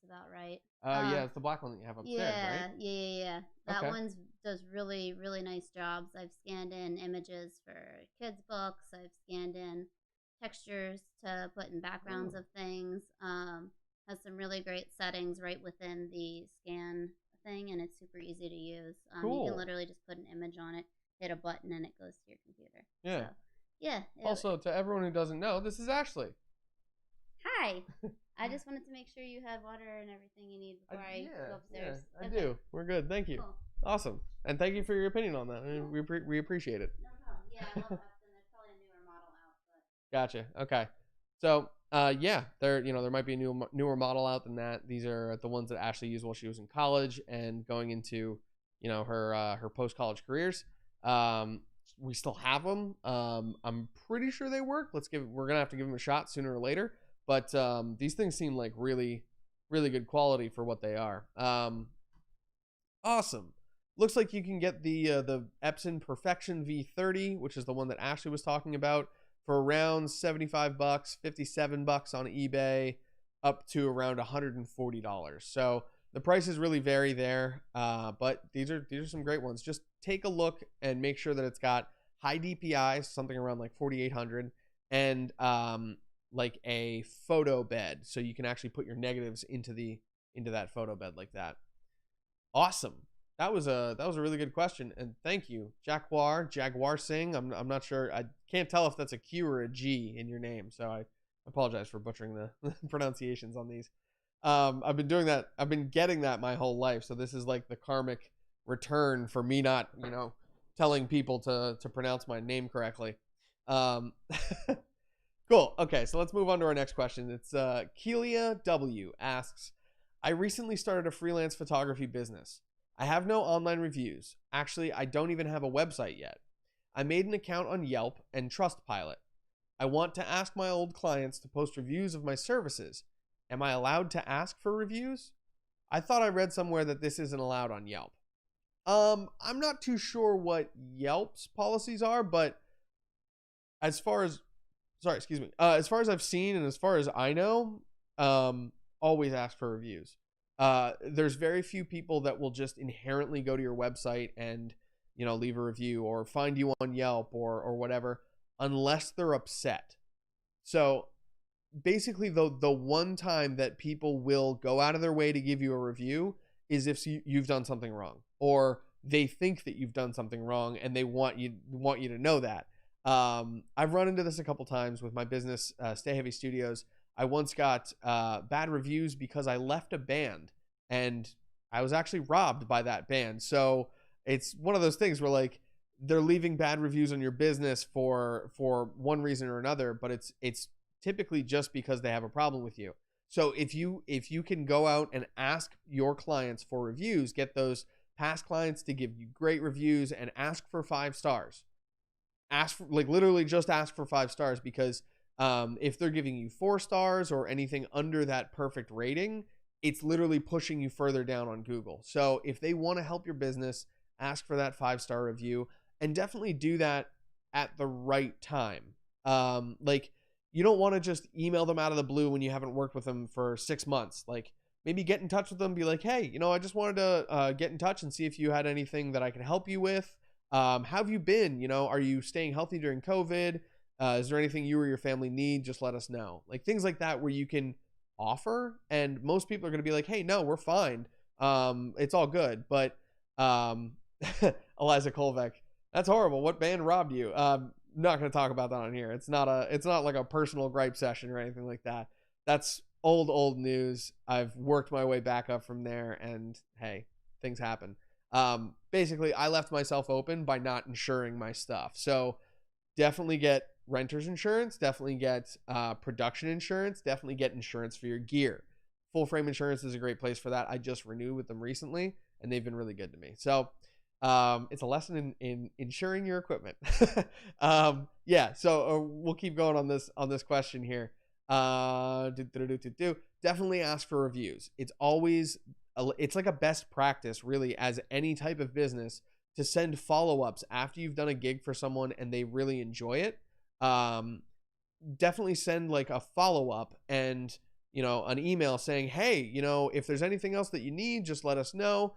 about right.
Oh, yeah, it's the black one that you have upstairs, right?
Yeah. That
Okay.
one's does really, really nice jobs. I've scanned in images for kids' books. I've scanned in textures to put in backgrounds
Oh,
of things. Has some really great settings right within the scan thing, and it's super easy to use. You can
cool.
literally just put an image on it, hit a button, and it goes to your computer. So,
Yeah.
yeah.
Also, to everyone who doesn't know, this is Ashley.
Hi. I just wanted to make sure you had water and everything you need before I go upstairs.
I do. We're good. Thank you.
Cool.
Awesome. And thank you for your opinion on that. I mean, we appreciate it.
No problem. Yeah, I love Epson. There's probably a newer model out, but
Gotcha. Okay. So, yeah, there might be a newer model out than that. These are the ones that Ashley used while she was in college and going into, her post college careers. We still have them. I'm pretty sure they work. We're gonna have to give them a shot sooner or later. But these things seem like really, really good quality for what they are. Awesome. Looks like you can get the Epson Perfection V30, which is the one that Ashley was talking about, for around $75, $57 on eBay, up to around $140. So the prices really vary there, but these are some great ones. Just take a look and make sure that it's got high DPI, something around like 4800, and like a photo bed, so you can actually put your negatives into that photo bed like that. Awesome. That was a really good question, and thank you, Jaguar Singh. I'm not sure. I can't tell if that's a Q or a G in your name, so I apologize for butchering the pronunciations on these. I've been doing that. I've been getting that my whole life, so this is like the karmic return for me not, telling people to pronounce my name correctly. Cool. Okay, so let's move on to our next question. It's Kelia W asks, I recently started a freelance photography business. I have no online reviews. Actually, I don't even have a website yet. I made an account on Yelp and Trustpilot. I want to ask my old clients to post reviews of my services. Am I allowed to ask for reviews? I thought I read somewhere that this isn't allowed on Yelp. I'm not too sure what Yelp's policies are, but as far as as far as I've seen and as far as I know, always ask for reviews. There's very few people that will just inherently go to your website and leave a review or find you on Yelp or whatever, unless they're upset. So basically, the one time that people will go out of their way to give you a review is if you've done something wrong, or they think that you've done something wrong and they want you to know that. I've run into this a couple times with my business, Stay Heavy Studios. I once got bad reviews because I left a band and I was actually robbed by that band. So it's one of those things where like they're leaving bad reviews on your business for one reason or another, but it's typically just because they have a problem with you. So if you can go out and ask your clients for reviews, get those past clients to give you great reviews and ask for 5 stars. Ask for, like, literally just ask for 5 stars, because if they're giving you 4 stars or anything under that perfect rating, it's literally pushing you further down on Google. So if they want to help your business, ask for that 5-star review, and definitely do that at the right time. Like, you don't want to just email them out of the blue when you haven't worked with them for 6 months. Like, maybe get in touch with them, be like, hey, I just wanted to get in touch and see if you had anything that I could help you with. How have you been? Are you staying healthy during COVID? Is there anything you or your family need? Just let us know. Like, things like that where you can offer, and most people are going to be like, hey, no, we're fine. It's all good. But Eliza Kolvek, that's horrible. What band robbed you? Not going to talk about that on here. It's not like a personal gripe session or anything like that. That's old news. I've worked my way back up from there, and hey, things happen. Basically, I left myself open by not insuring my stuff. So definitely get renter's insurance, definitely get production insurance, definitely get insurance for your gear. Full frame insurance is a great place for that. I just renewed with them recently, and they've been really good to me. So it's a lesson in insuring your equipment. Yeah, so we'll keep going on this question here. Definitely ask for reviews. It's like a best practice, really, as any type of business, to send follow-ups after you've done a gig for someone and they really enjoy it. Definitely send like a follow-up and an email saying, hey, if there's anything else that you need, just let us know.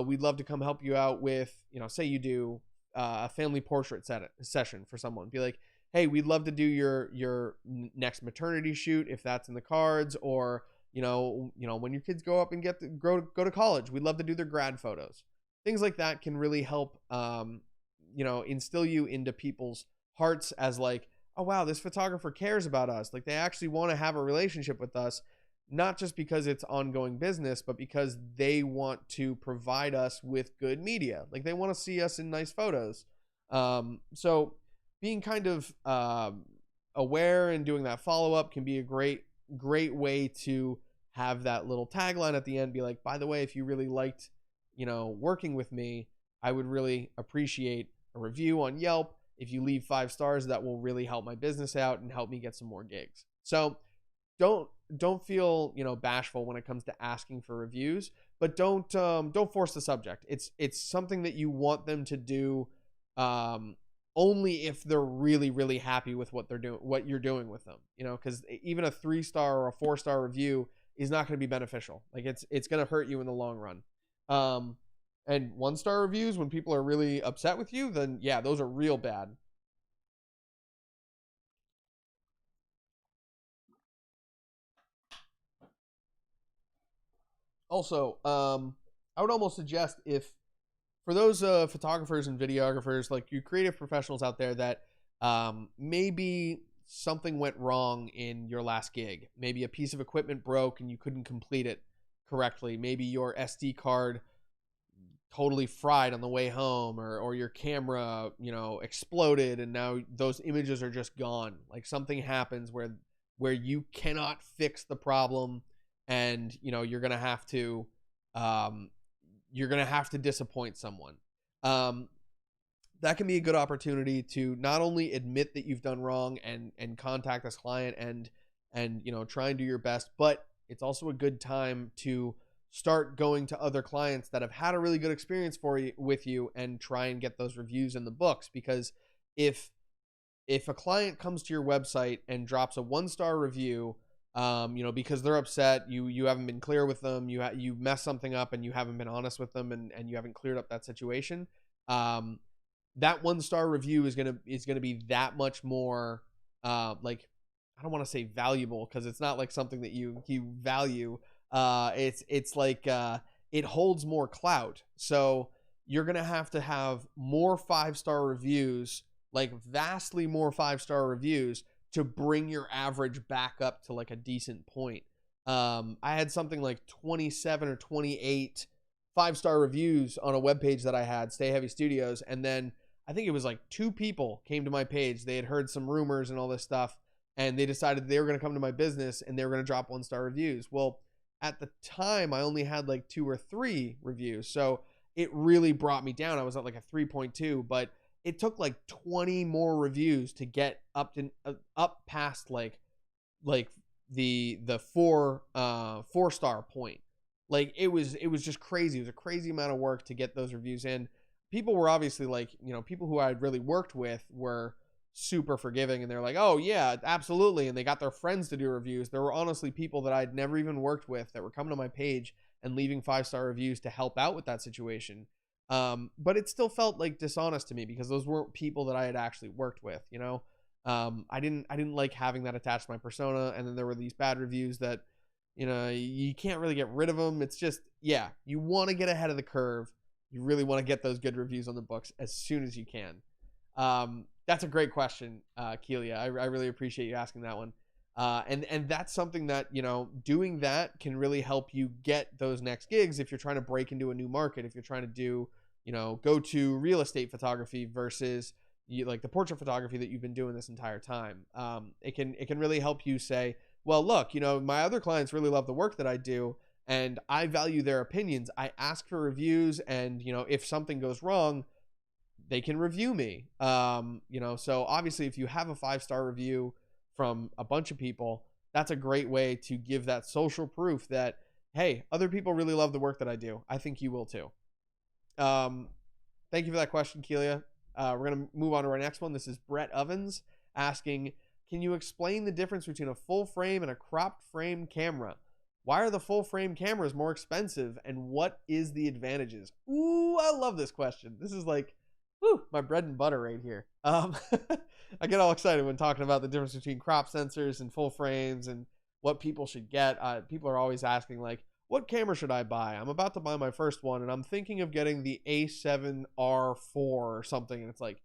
We'd love to come help you out with, say you do a family portrait session for someone. Be like, hey, we'd love to do your next maternity shoot if that's in the cards, or when your kids go up and go to college, we'd love to do their grad photos. Things like that can really help, instill you into people's hearts as like, oh wow, this photographer cares about us. Like, they actually want to have a relationship with us, not just because it's ongoing business, but because they want to provide us with good media. Like, they want to see us in nice photos. So being kind of aware and doing that follow-up can be a great way to have that little tagline at the end, be like, by the way, if you really liked working with me, I would really appreciate a review on Yelp. If you leave 5 stars, that will really help my business out and help me get some more gigs. So don't feel bashful when it comes to asking for reviews, but don't force the subject. It's something that you want them to do only if they're really, really happy with what you're doing with them. Because even a 3-star or a 4-star review is not going to be beneficial. Like, it's going to hurt you in the long run. And 1-star reviews, when people are really upset with you, then yeah, those are real bad. Also, I would almost suggest, if for those photographers and videographers, like you creative professionals out there, that maybe something went wrong in your last gig. Maybe a piece of equipment broke and you couldn't complete it correctly. Maybe your SD card totally fried on the way home, or your camera, exploded, and now those images are just gone. Like, something happens where you cannot fix the problem, and you're gonna have to disappoint someone. That can be a good opportunity to not only admit that you've done wrong and contact this client and try and do your best, but it's also a good time to start going to other clients that have had a really good experience with you and try and get those reviews in the books. Because if a client comes to your website and drops a 1-star review, because they're upset, you haven't been clear with them, you messed something up and you haven't been honest with them, and you haven't cleared up that situation, that 1-star review is gonna be that much more like, I don't want to say valuable, because it's not like something that you value. It's like it holds more clout. So you're gonna have to have more 5-star reviews, like vastly more 5-star reviews, to bring your average back up to like a decent point. I had something like 27 or 28 5-star reviews on a webpage that I had, Stay Heavy Studios, and then I think it was like 2 people came to my page. They had heard some rumors and all this stuff, and they decided they were going to come to my business and they were going to drop 1-star reviews. Well, at the time, I only had like 2 or 3 reviews, so it really brought me down. I was at like a 3.2, but it took like 20 more reviews to get up past like the 4-star point. Like, it was just crazy. It was a crazy amount of work to get those reviews in. People were obviously like, people who I had really worked with were super forgiving, and they're like, oh yeah, absolutely, and they got their friends to do reviews. There were honestly people that I'd never even worked with that were coming to my page and leaving 5-star reviews to help out with that situation. But it still felt like dishonest to me because those weren't people that I had actually worked with, you know. I didn't like having that attached to my persona. And then there were these bad reviews that, you know, you can't really get rid of them. It's just, yeah, you want to get ahead of the curve. You really want to get those good reviews on the books as soon as you can. That's a great question, Keelia. I really appreciate you asking that one. And that's something that, you know, doing that can really help you get those next gigs if you're trying to break into a new market, if you're trying to do, you know, go to real estate photography versus like the portrait photography that you've been doing this entire time. It can really help you say, well, look, you know, my other clients really love the work that I do and I value their opinions. I ask for reviews, and, you know, if something goes wrong, they can review me. You know, so obviously if you have a 5-star review from a bunch of people, that's a great way to give that social proof that, hey, other people really love the work that I do. I think you will too. Thank you for that question, Keelia. We're going to move on to our next one. This is Brett Ovens asking, can you explain the difference between a full frame and a cropped frame camera? Why are the full frame cameras more expensive, and what is the advantages? Ooh, I love this question. This is like, woo, my bread and butter right here. I get all excited when talking about the difference between crop sensors and full frames and what people should get. People are always asking, like, what camera should I buy? I'm about to buy my first one, and I'm thinking of getting the A7R4 or something. And it's like,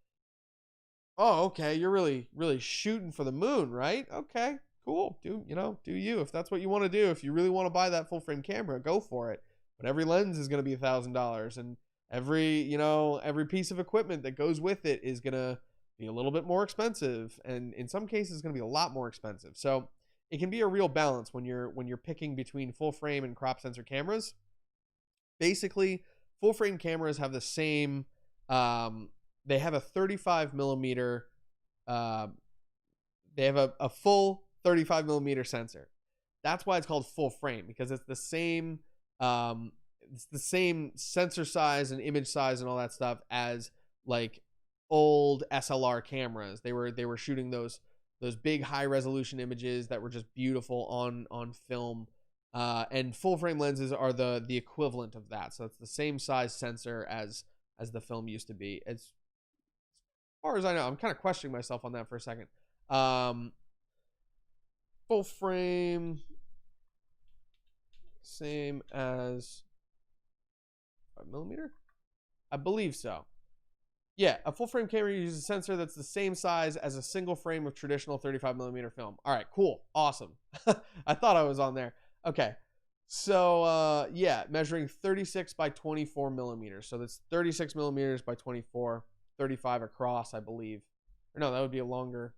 oh, okay, you're really, really shooting for the moon, right? Okay, cool. Do you. If that's what you want to do, if you really want to buy that full frame camera, go for it. But every lens is going to be $1,000, and every piece of equipment that goes with it is going to be a little bit more expensive, and in some cases it's going to be a lot more expensive. So it can be a real balance when you're picking between full frame and crop sensor cameras. Basically, full frame cameras have the same they have a 35 millimeter they have a full 35 millimeter sensor. That's why it's called full frame, because it's the same sensor size and image size and all that stuff as like old SLR cameras. They were shooting those big high resolution images that were just beautiful on film. And full frame lenses are the equivalent of that. So it's the same size sensor as the film used to be. As far as I know, I'm kind of questioning myself on that for a second. Full frame, same as 5mm, I believe so. Yeah, a full frame camera uses a sensor that's the same size as a single frame of traditional 35mm film. All right, cool, awesome. I thought I was on there. Okay, so yeah, measuring 36 by 24 millimeters. So that's 36 millimeters by 24, 35 across, I believe. Or no, that would be a longer.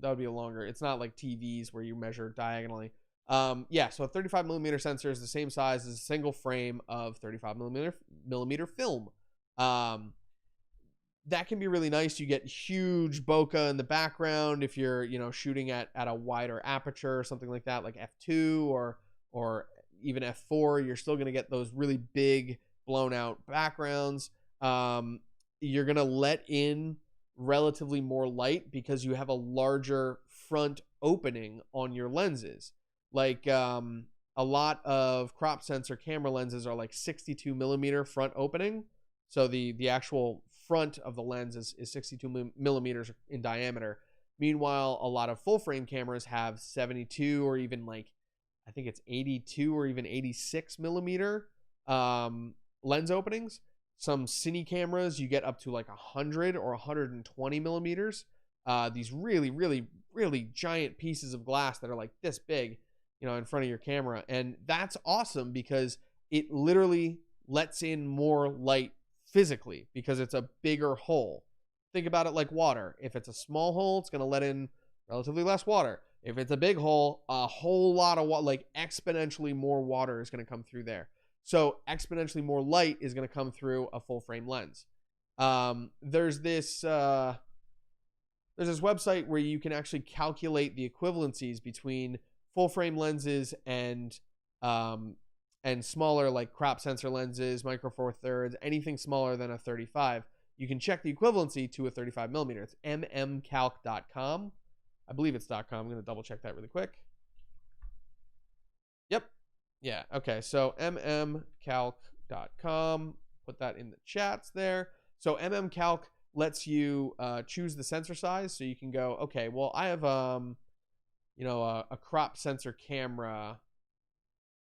It's not like TVs where you measure diagonally. Yeah, so a 35 millimeter sensor is the same size as a single frame of 35 millimeter film. That can be really nice. You get huge bokeh in the background if you're, shooting at a wider aperture or something like that, like f2 or even f4. You're still going to get those really big blown out backgrounds. You're going to let in relatively more light because you have a larger front opening on your lenses. Like a lot of crop sensor camera lenses are like 62 millimeter front opening. So the actual front of the lens is 62 millimeters in diameter. Meanwhile, a lot of full frame cameras have 72 or even like, I think it's 82 or even 86 millimeter lens openings. Some cine cameras, you get up to like 100 or 120 millimeters. These really, really, really giant pieces of glass that are like this big, in front of your camera. And that's awesome because it literally lets in more light physically because it's a bigger hole. Think about it like water. If it's a small hole, it's going to let in relatively less water. If it's a big hole, a whole lot of water, like exponentially more water is going to come through there. So exponentially more light is going to come through a full frame lens. There's this website where you can actually calculate the equivalencies between full frame lenses and smaller like crop sensor lenses, micro four thirds, anything smaller than a 35. you can check the equivalency to a 35 millimeter. It's mmcalc.com. I believe it's .com. I'm going to double check that really quick. Yep. Yeah. Okay. So mmcalc.com. Put that in the chats there. So mmcalc lets you choose the sensor size. So you can go, okay, well, I have a crop sensor camera.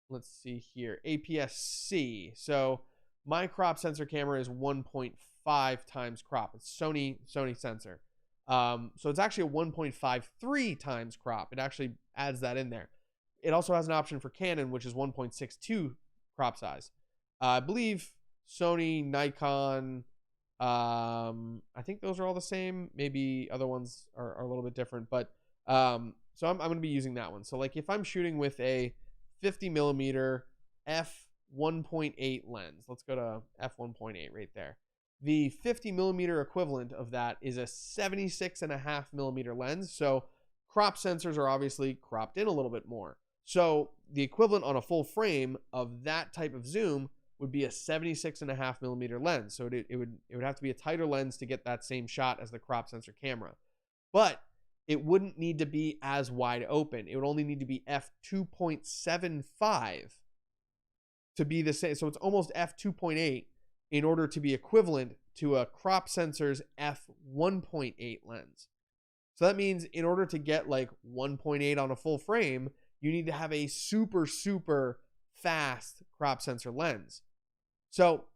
Let's see here, APS-C. So my crop sensor camera is 1.5 times crop. It's Sony sensor. So it's actually a 1.53 times crop. It actually adds that in there. It also has an option for Canon, which is 1.62 crop size. I believe Sony, Nikon, I think those are all the same. Maybe other ones are a little bit different, but so I'm going to be using that one. So like if I'm shooting with a 50 millimeter f1.8 lens, let's go to f1.8 right there. The 50 millimeter equivalent of that is a 76.5 millimeter lens. So crop sensors are obviously cropped in a little bit more. So the equivalent on a full frame of that type of zoom would be a 76.5 millimeter lens. So it would have to be a tighter lens to get that same shot as the crop sensor camera. But it wouldn't need to be as wide open. It would only need to be f2.75 to be the same. So it's almost f2.8 in order to be equivalent to a crop sensor's f1.8 lens. So that means in order to get like 1.8 on a full frame, you need to have a super, super fast crop sensor lens. So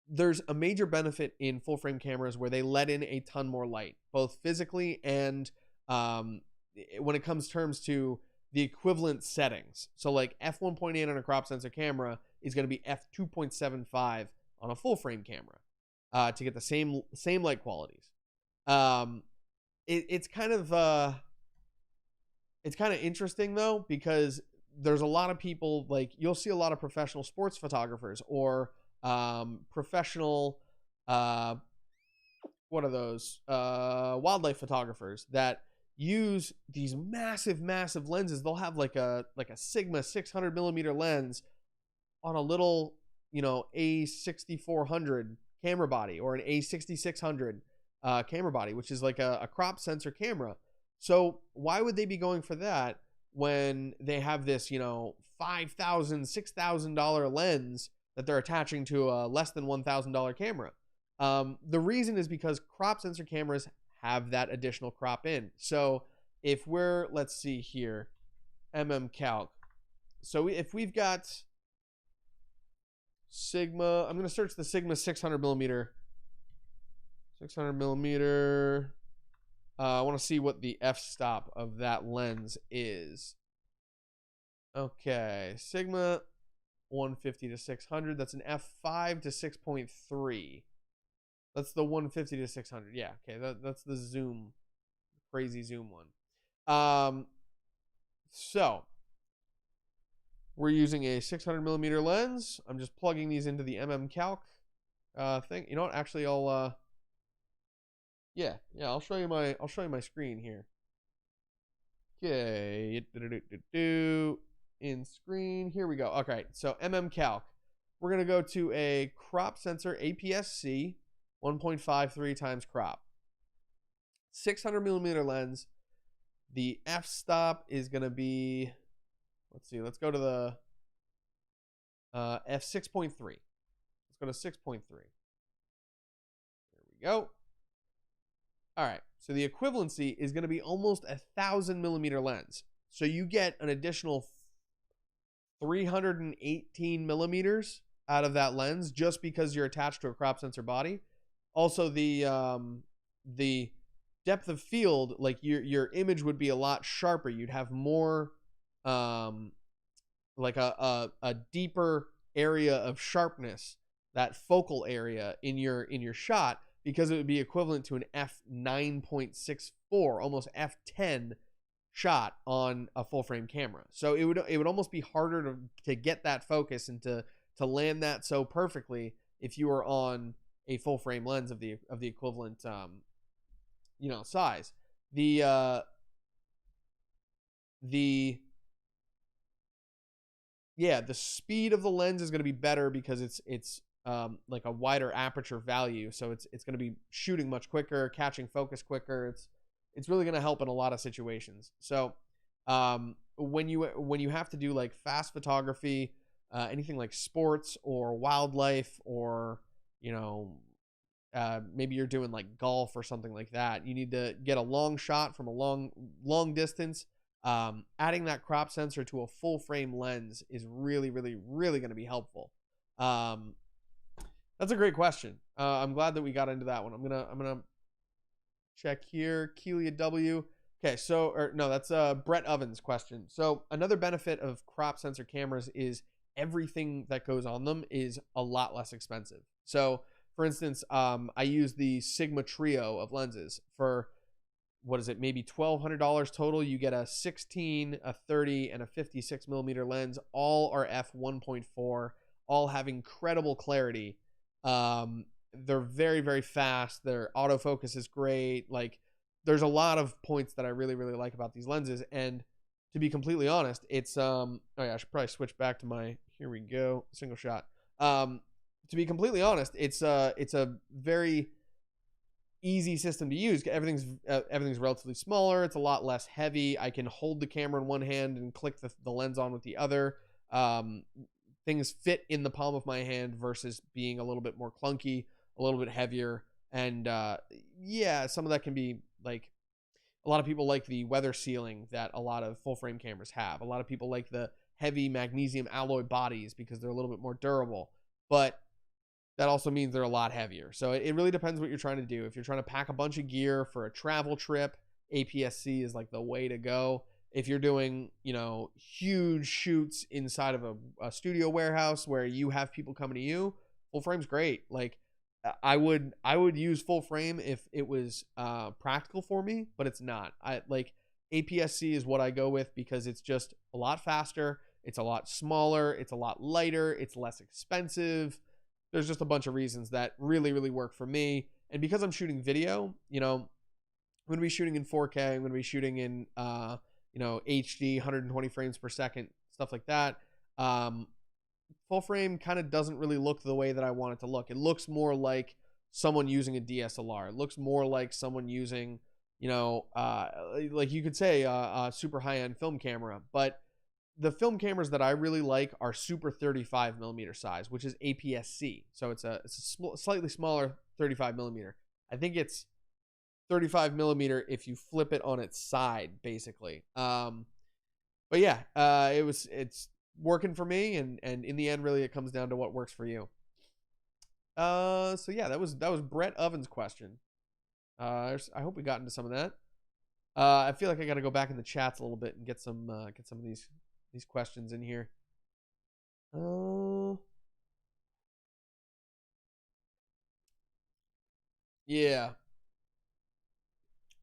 there's a major benefit in full frame cameras where they let in a ton more light, both physically and when it comes terms to the equivalent settings. So like f1.8 on a crop sensor camera is going to be f2.75 on a full frame camera to get the same light qualities. It's kind of interesting though, because there's a lot of people, like you'll see a lot of professional sports photographers or professional what are those wildlife photographers that use these massive lenses. They'll have like a Sigma 600 millimeter lens on a little A6400 camera body or an A6600 camera body, which is like a crop sensor camera. So why would they be going for that when they have this $5,000, $6,000 lens that they're attaching to a less than $1,000 camera? The reason is because crop sensor cameras have that additional crop in. So if we're, let's see here, mmcalc. So if we've got Sigma, I'm going to search the Sigma 600 millimeter. I want to see what the f-stop of that lens is. Okay, Sigma 150 to 600. That's an f5 to 6.3. That's the 150 to 600. Yeah, okay, that's the zoom, crazy zoom one. So we're using a 600 millimeter lens. I'm just plugging these into the mmcalc thing. You know what? Actually, I'll show you my screen here. Okay, in screen. Here we go. Okay, so mmcalc. We're gonna go to a crop sensor APS-C 1.53 times crop. 600 millimeter lens. The f-stop is gonna be, let's see. Let's go to the f6.3. Let's go to 6.3. There we go. All right, so the equivalency is going to be almost 1,000 millimeter lens. So you get an additional 318 millimeters out of that lens just because you're attached to a crop sensor body. Also, the depth of field, like your image would be a lot sharper. You'd have more like a deeper area of sharpness, that focal area in your shot, because it would be equivalent to an f9.64, almost f10 shot on a full frame camera. So it would almost be harder to get that focus and to land that so perfectly if you were on a full frame lens of the equivalent size. The speed of the lens is going to be better because it's like a wider aperture value, so it's going to be shooting much quicker, catching focus quicker. It's really going to help in a lot of situations. So when you have to do like fast photography, anything like sports or wildlife, or you know, maybe you're doing like golf or something like that, you need to get a long shot from a long distance. Adding that crop sensor to a full frame lens is really going to be helpful. That's a great question. I'm glad that we got into that one. I'm gonna check here. Keelia W. Okay, so or no, that's Brett Ovens' question. So another benefit of crop sensor cameras is everything that goes on them is a lot less expensive. So for instance, I use the Sigma trio of lenses for, what is it, maybe $1,200 total. You get a 16, a 30, and a 56 millimeter lens. All are f1.4. All have incredible clarity. They're very fast. Their autofocus is great. Like, there's a lot of points that I really like about these lenses. And to be completely honest, it's oh yeah, I should probably switch back to my, here we go, single shot. To be completely honest, it's a very easy system to use. Everything's relatively smaller. It's a lot less heavy. I can hold the camera in one hand and click the lens on with the other. Things fit in the palm of my hand versus being a little bit more clunky, a little bit heavier. And yeah, some of that can be like, a lot of people like the weather sealing that a lot of full frame cameras have. A lot of people like the heavy magnesium alloy bodies because they're a little bit more durable. But that also means they're a lot heavier. So it really depends what you're trying to do. If you're trying to pack a bunch of gear for a travel trip, APS-C is like the way to go. If you're doing, you know, huge shoots inside of a studio warehouse where you have people coming to you, full frame's great. Like, I would use full frame if it was practical for me, but it's not. I like, APS-C is what I go with because it's just a lot faster, it's a lot smaller, it's a lot lighter, it's less expensive. There's just a bunch of reasons that really work for me. And because I'm shooting video, you know, I'm going to be shooting in 4K. I'm going to be shooting in, you know, HD, 120 frames per second, stuff like that. Full frame kind of doesn't really look the way that I want it to look. It looks more like someone using a DSLR. It looks more like someone using, you know, like you could say a super high-end film camera. But the film cameras that I really like are super 35 millimeter size, which is APS-C. So it's a slightly smaller 35 millimeter. I think it's 35 millimeter if you flip it on its side, basically. But yeah, it's working for me, and in the end, really, it comes down to what works for you. So yeah, that was Brett Ovens' question. I hope we got into some of that. I feel like I got to go back in the chats a little bit and get some of these questions in here. Yeah.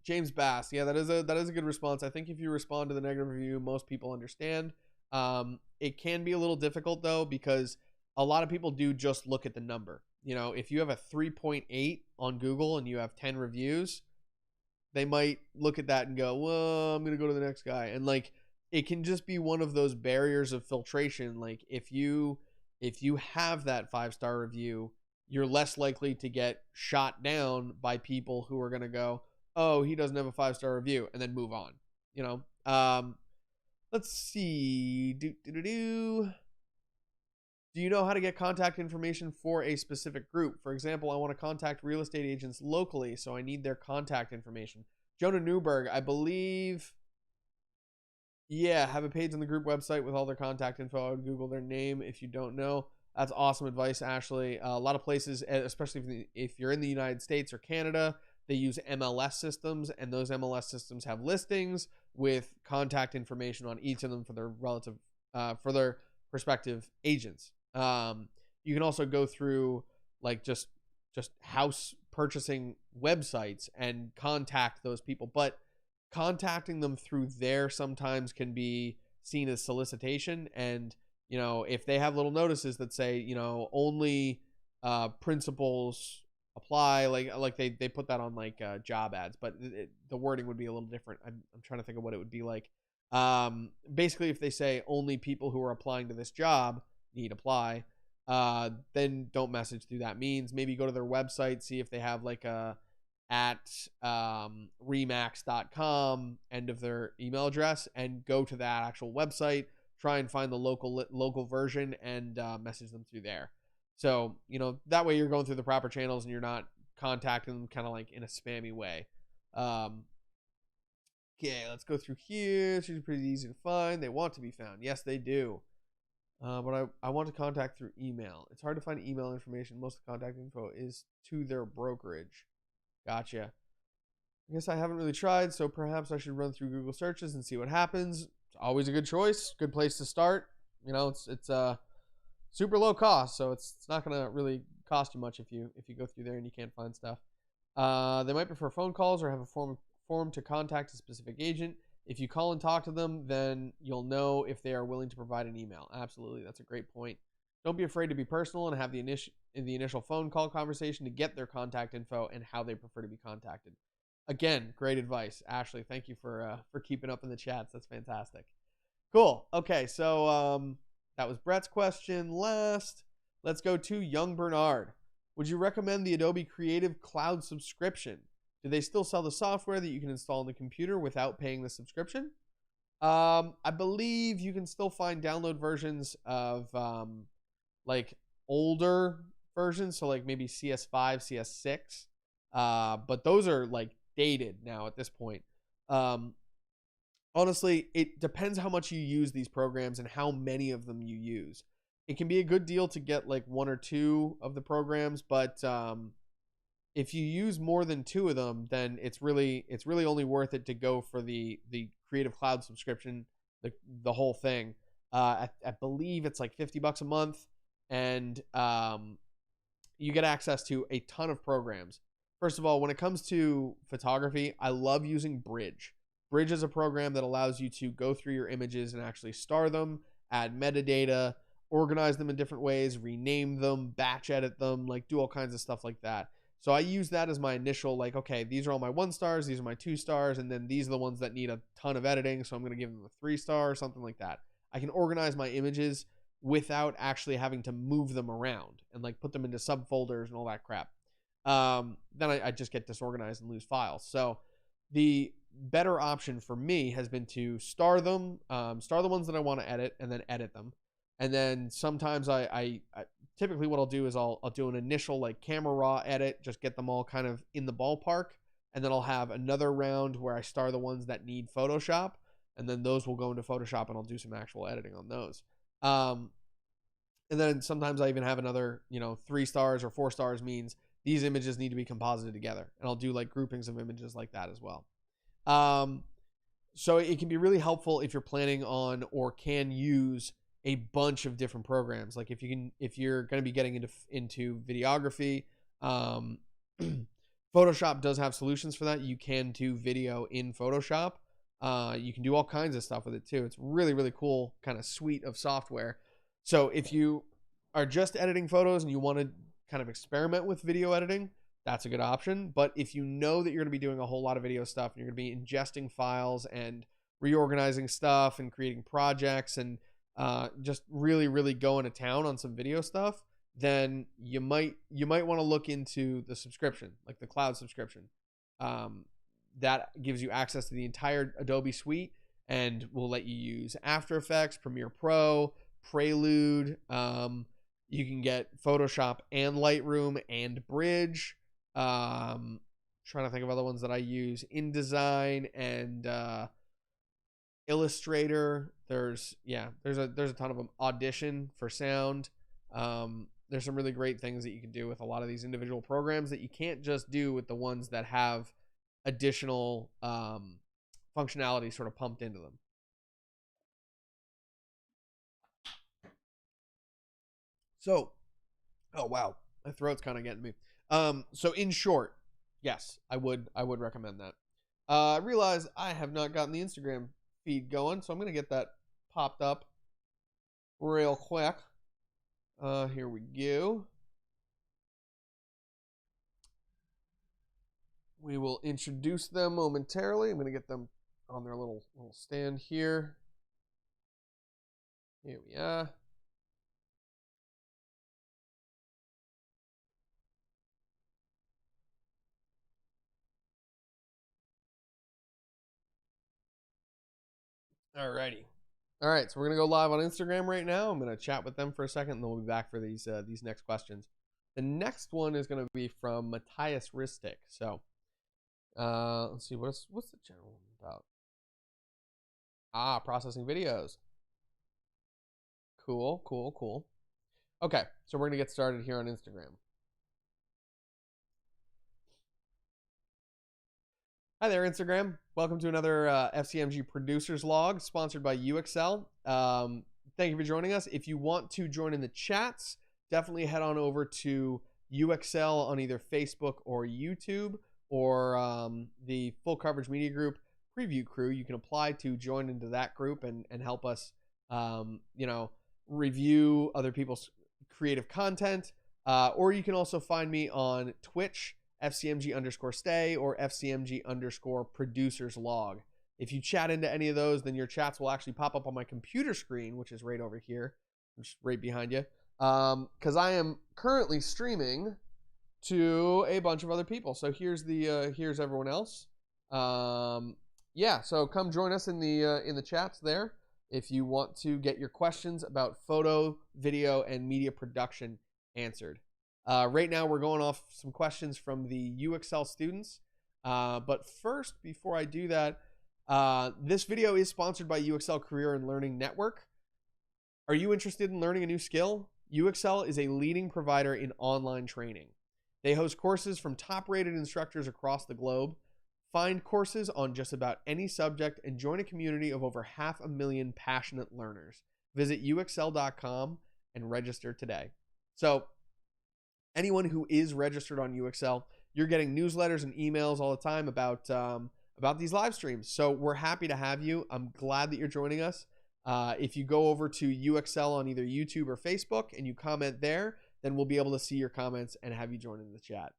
James Bass. Yeah, that is a good response. I think if you respond to the negative review, most people understand. It can be a little difficult though, because a lot of people do just look at the number. You know, if you have a 3.8 on Google and you have 10 reviews, they might look at that and go, well, I'm going to go to the next guy. And like, it can just be one of those barriers of filtration. Like, if you have that 5-star review, you're less likely to get shot down by people who are going to go, oh, he doesn't have a 5-star review, and then move on. You know, let's see. Do you know how to get contact information for a specific group? For example, I want to contact real estate agents locally, so I need their contact information. Jonah Newberg, I believe, yeah, have a page on the group website with all their contact info. I would Google their name if you don't know. That's awesome advice, Ashley. A lot of places, especially if you're in the United States or Canada, they use MLS systems, and those MLS systems have listings with contact information on each of them for their relative, for their prospective agents. You can also go through like just house purchasing websites and contact those people, but contacting them through there sometimes can be seen as solicitation. And you know, if they have little notices that say, you know, only principals apply, like they put that on like job ads, but the wording would be a little different. I'm trying to think of what it would be like. Basically, if they say only people who are applying to this job need apply, then don't message through that means. Maybe go to their website, see if they have like a at remax.com end of their email address, and go to that actual website, try and find the local version, and message them through there. So, that way you're going through the proper channels and you're not contacting them kind of like in a spammy way. Okay, let's go through here. She's pretty easy to find. They want to be found. Yes, they do. But I want to contact through email. It's hard to find email information. Most of the contact info is to their brokerage. Gotcha. I guess I haven't really tried, so perhaps I should run through Google searches and see what happens. It's always a good choice. Good place to start. It's super low cost, so it's not going to really cost you much if you go through there and you can't find stuff. They might prefer phone calls or have a form to contact a specific agent. If you call and talk to them, then you'll know if they are willing to provide an email. Absolutely. That's a great point. Don't be afraid to be personal and have the initial phone call conversation to get their contact info and how they prefer to be contacted. Again, great advice. Ashley, thank you for keeping up in the chats. That's fantastic. Cool. Okay, so that was Brett's question last. Let's go to Young Bernard. Would you recommend the Adobe Creative Cloud subscription? Do they still sell the software that you can install on the computer without paying the subscription? I believe you can still find download versions of like older versions, so like maybe CS5, CS6. But those are like dated now at this point. Honestly, it depends how much you use these programs and how many of them you use. It can be a good deal to get like one or two of the programs, but if you use more than two of them, then it's really only worth it to go for the Creative Cloud subscription, the whole thing. I believe it's like $50 a month, and you get access to a ton of programs. First of all, when it comes to photography, I love using Bridge. Bridge is a program that allows you to go through your images and actually star them, add metadata, organize them in different ways, rename them, batch edit them, like do all kinds of stuff like that. So I use that as my initial, like, okay, these are all my 1 stars, these are my 2 stars, and then these are the ones that need a ton of editing, so I'm going to give them a 3 star or something like that. I can organize my images without actually having to move them around and like put them into subfolders and all that crap. Then I just get disorganized and lose files. So the better option for me has been to star them, star the ones that I want to edit, and then edit them. And then sometimes I typically what I'll do is I'll do an initial like camera raw edit, just get them all kind of in the ballpark, and then I'll have another round where I star the ones that need Photoshop, and then those will go into Photoshop and I'll do some actual editing on those. And then sometimes I even have another, 3 stars or 4 stars means these images need to be composited together, and I'll do like groupings of images like that as well. So it can be really helpful if you're planning on or can use a bunch of different programs. Like if you're going to be getting into videography, Photoshop does have solutions for that. You can do video in Photoshop. You can do all kinds of stuff with it too. It's really, really cool kind of suite of software. So if you are just editing photos and you want to kind of experiment with video editing, that's a good option. But if you know that you're going to be doing a whole lot of video stuff and you're going to be ingesting files and reorganizing stuff and creating projects and just really, really going to town on some video stuff, then you might want to look into the subscription, like the cloud subscription. That gives you access to the entire Adobe suite and will let you use After Effects, Premiere Pro, Prelude. You can get Photoshop and Lightroom and Bridge. Trying to think of other ones that I use. InDesign and Illustrator. There's a ton of them. Audition for sound. There's some really great things that you can do with a lot of these individual programs that you can't just do with the ones that have additional functionality sort of pumped into them. So, oh wow, my throat's kind of getting me. So in short, yes, I would recommend that. I realize I have not gotten the Instagram feed going, so I'm gonna get that popped up real quick. Here we go. We will introduce them momentarily. I'm gonna get them on their little stand here. Here we are. Alrighty. All right, so we're gonna go live on Instagram right now. I'm gonna chat with them for a second, and then we'll be back for these next questions. The next one is gonna be from Matthias Ristic. So, let's see, what's the channel about? Processing videos. Cool, cool, cool. Okay, so we're gonna get started here on Instagram. Hi there, Instagram. Welcome to another FCMG Producers Log sponsored by UXL. Thank you for joining us. If you want to join in the chats, definitely head on over to UXL on either Facebook or YouTube, or the Full Coverage Media Group Preview Crew. You can apply to join into that group and help us, review other people's creative content. Or you can also find me on Twitch, FCMG_stay or FCMG_producers log. If you chat into any of those, then your chats will actually pop up on my computer screen, which is right over here, which is right behind you. Because I am currently streaming to a bunch of other people. So here's everyone else. Yeah, so come join us in the chats there if you want to get your questions about photo, video, and media production answered. Right now, we're going off some questions from the UXL students. But first, before I do that, this video is sponsored by UXL Career and Learning Network. Are you interested in learning a new skill? UXL is a leading provider in online training. They host courses from top-rated instructors across the globe. Find courses on just about any subject and join a community of over 500,000 passionate learners. Visit uxl.com and register today. So, anyone who is registered on UXL, you're getting newsletters and emails all the time about these live streams. So we're happy to have you. I'm glad that you're joining us. If you go over to UXL on either YouTube or Facebook and you comment there, then we'll be able to see your comments and have you join in the chat.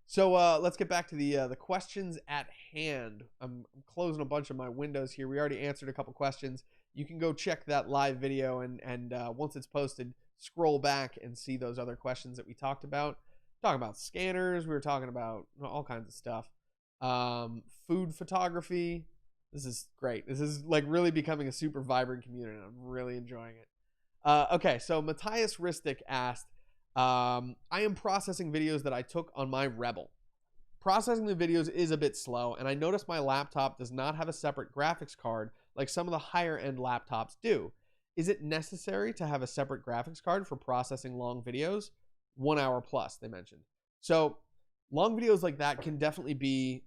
So let's get back to the questions at hand. I'm closing a bunch of my windows here. We already answered a couple questions. You can go check that live video and once it's posted, scroll back and see those other questions that we talked about. Talking about scanners, we were talking about all kinds of stuff. Food photography. This is great. This is like really becoming a super vibrant community. I'm really enjoying it. Okay, so Matthias Ristic asked, I am processing videos that I took on my Rebel. Processing the videos is a bit slow, and I noticed my laptop does not have a separate graphics card like some of the higher end laptops do. Is it necessary to have a separate graphics card for processing long videos? 1 hour plus, they mentioned. So long videos like that can definitely be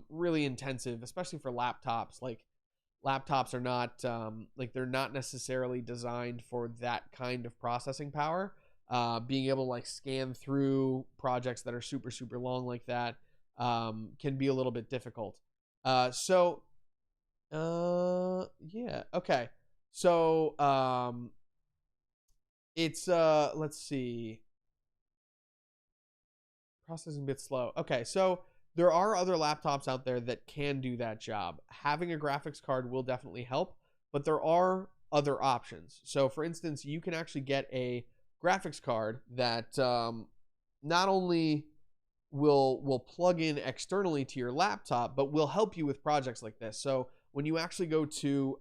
really intensive, especially for laptops. Like laptops are not they're not necessarily designed for that kind of processing power. Being able to like scan through projects that are super, super long like that can be a little bit difficult. Yeah, okay. So it's let's see. Processing a bit slow. Okay, so there are other laptops out there that can do that job. Having a graphics card will definitely help, but there are other options. So for instance, you can actually get a graphics card that not only will plug in externally to your laptop, but will help you with projects like this. So when you actually go to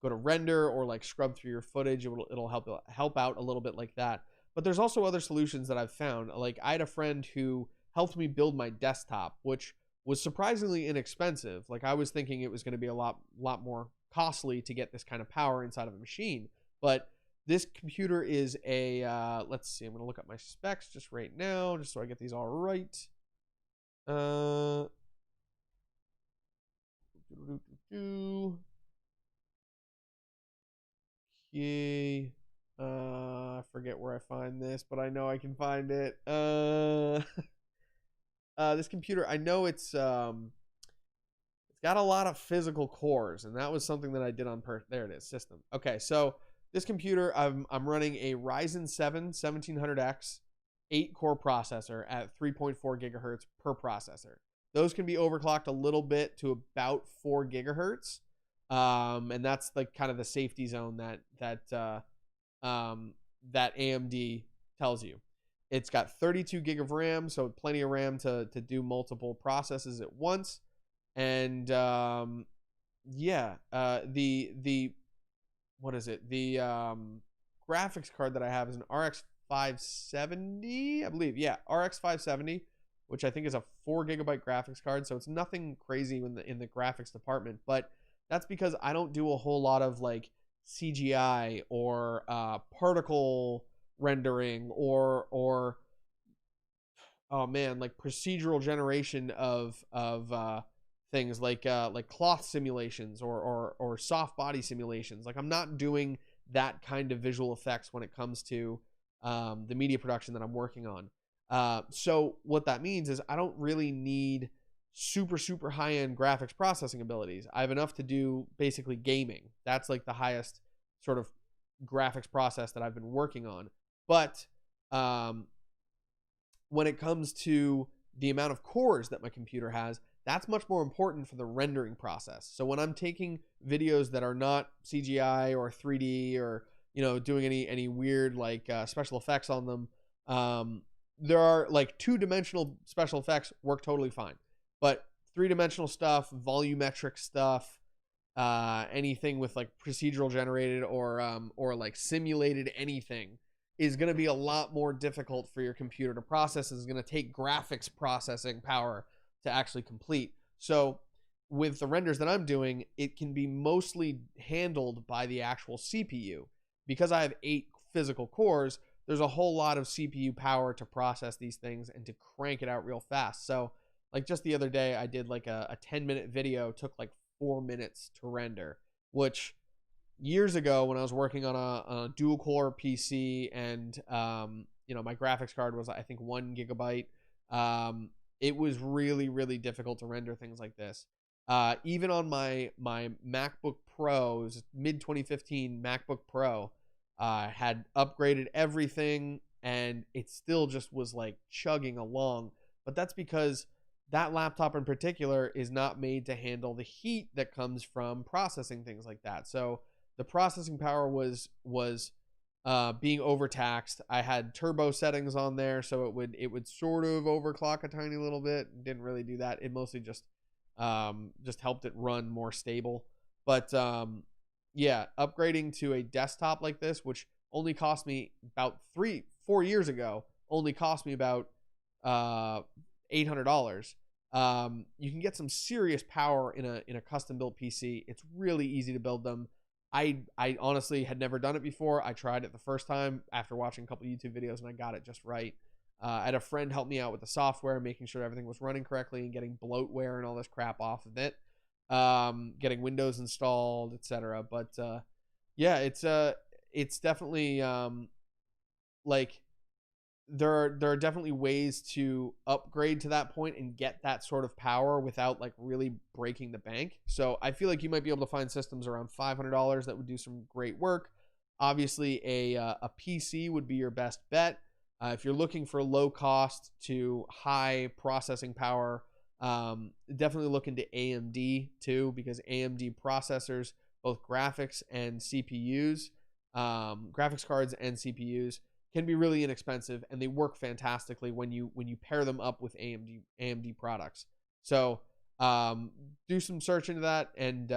render or like scrub through your footage, it'll help out a little bit like that. But there's also other solutions that I've found. Like I had a friend who helped me build my desktop, which was surprisingly inexpensive. Like I was thinking it was going to be a lot more costly to get this kind of power inside of a machine. But this computer is a, let's see, I'm going to look up my specs just right now, just so I get these all right. Okay. I forget where I find this, but I know I can find it. This computer, I know it's got a lot of physical cores, and that was something that I did on there it is, system. Okay, so this computer, I'm running a Ryzen 7 1700X 8-core processor at 3.4 gigahertz per processor. Those can be overclocked a little bit to about 4 gigahertz, and that's like kind of the safety zone that AMD tells you. It's got 32 gig of RAM, so plenty of RAM to do multiple processes at once. And yeah, the what is it? The graphics card that I have is an RX 570, I believe. Yeah, RX 570, which I think is a 4 GB graphics card. So it's nothing crazy in the graphics department, but that's because I don't do a whole lot of like CGI or particle rendering or oh man, like procedural generation of things like cloth simulations or soft body simulations. Like I'm not doing that kind of visual effects when it comes to the media production that I'm working on. So what that means is I don't really need super high end graphics processing abilities. I have enough to do basically gaming. That's like the highest sort of graphics process that I've been working on. But um, when it comes to the amount of cores that my computer has, that's much more important for the rendering process. So when I'm taking videos that are not CGI or 3D or doing any weird like special effects on them, there are like 2-dimensional special effects work totally fine, but 3-dimensional stuff, volumetric stuff, anything with like procedural generated or like simulated anything is going to be a lot more difficult for your computer to process. Is going to take graphics processing power to actually complete. So with the renders that I'm doing, it can be mostly handled by the actual CPU. Because I have 8 physical cores, there's a whole lot of CPU power to process these things and to crank it out real fast. So like just the other day, I did like a 10-minute video, took like 4 minutes to render, which years ago when I was working on a dual core PC and my graphics card was I think 1 GB. It was really difficult to render things like this. Even on my MacBook Pro's mid 2015 MacBook Pro, had upgraded everything and it still just was like chugging along. But that's because that laptop in particular is not made to handle the heat that comes from processing things like that. So the processing power was being overtaxed. I had turbo settings on there, so it would sort of overclock a tiny little bit. Didn't really do that. It mostly just helped it run more stable. But yeah, upgrading to a desktop like this, which only cost me about 4 years ago, only cost me about $800. You can get some serious power in a custom built PC. It's really easy to build them. I honestly had never done it before. I tried it the first time after watching a couple YouTube videos and I got it just right. I had a friend help me out with the software, making sure everything was running correctly and getting bloatware and all this crap off of it. Getting Windows installed, etc. But yeah, it's definitely like there are definitely ways to upgrade to that point and get that sort of power without like really breaking the bank. So I feel like you might be able to find systems around $500 that would do some great work. Obviously, a PC would be your best bet. If you're looking for low cost to high processing power, definitely look into AMD too, because AMD processors, both graphics and CPUs, graphics cards and CPUs, can be really inexpensive and they work fantastically when you pair them up with AMD products. So do some search into that and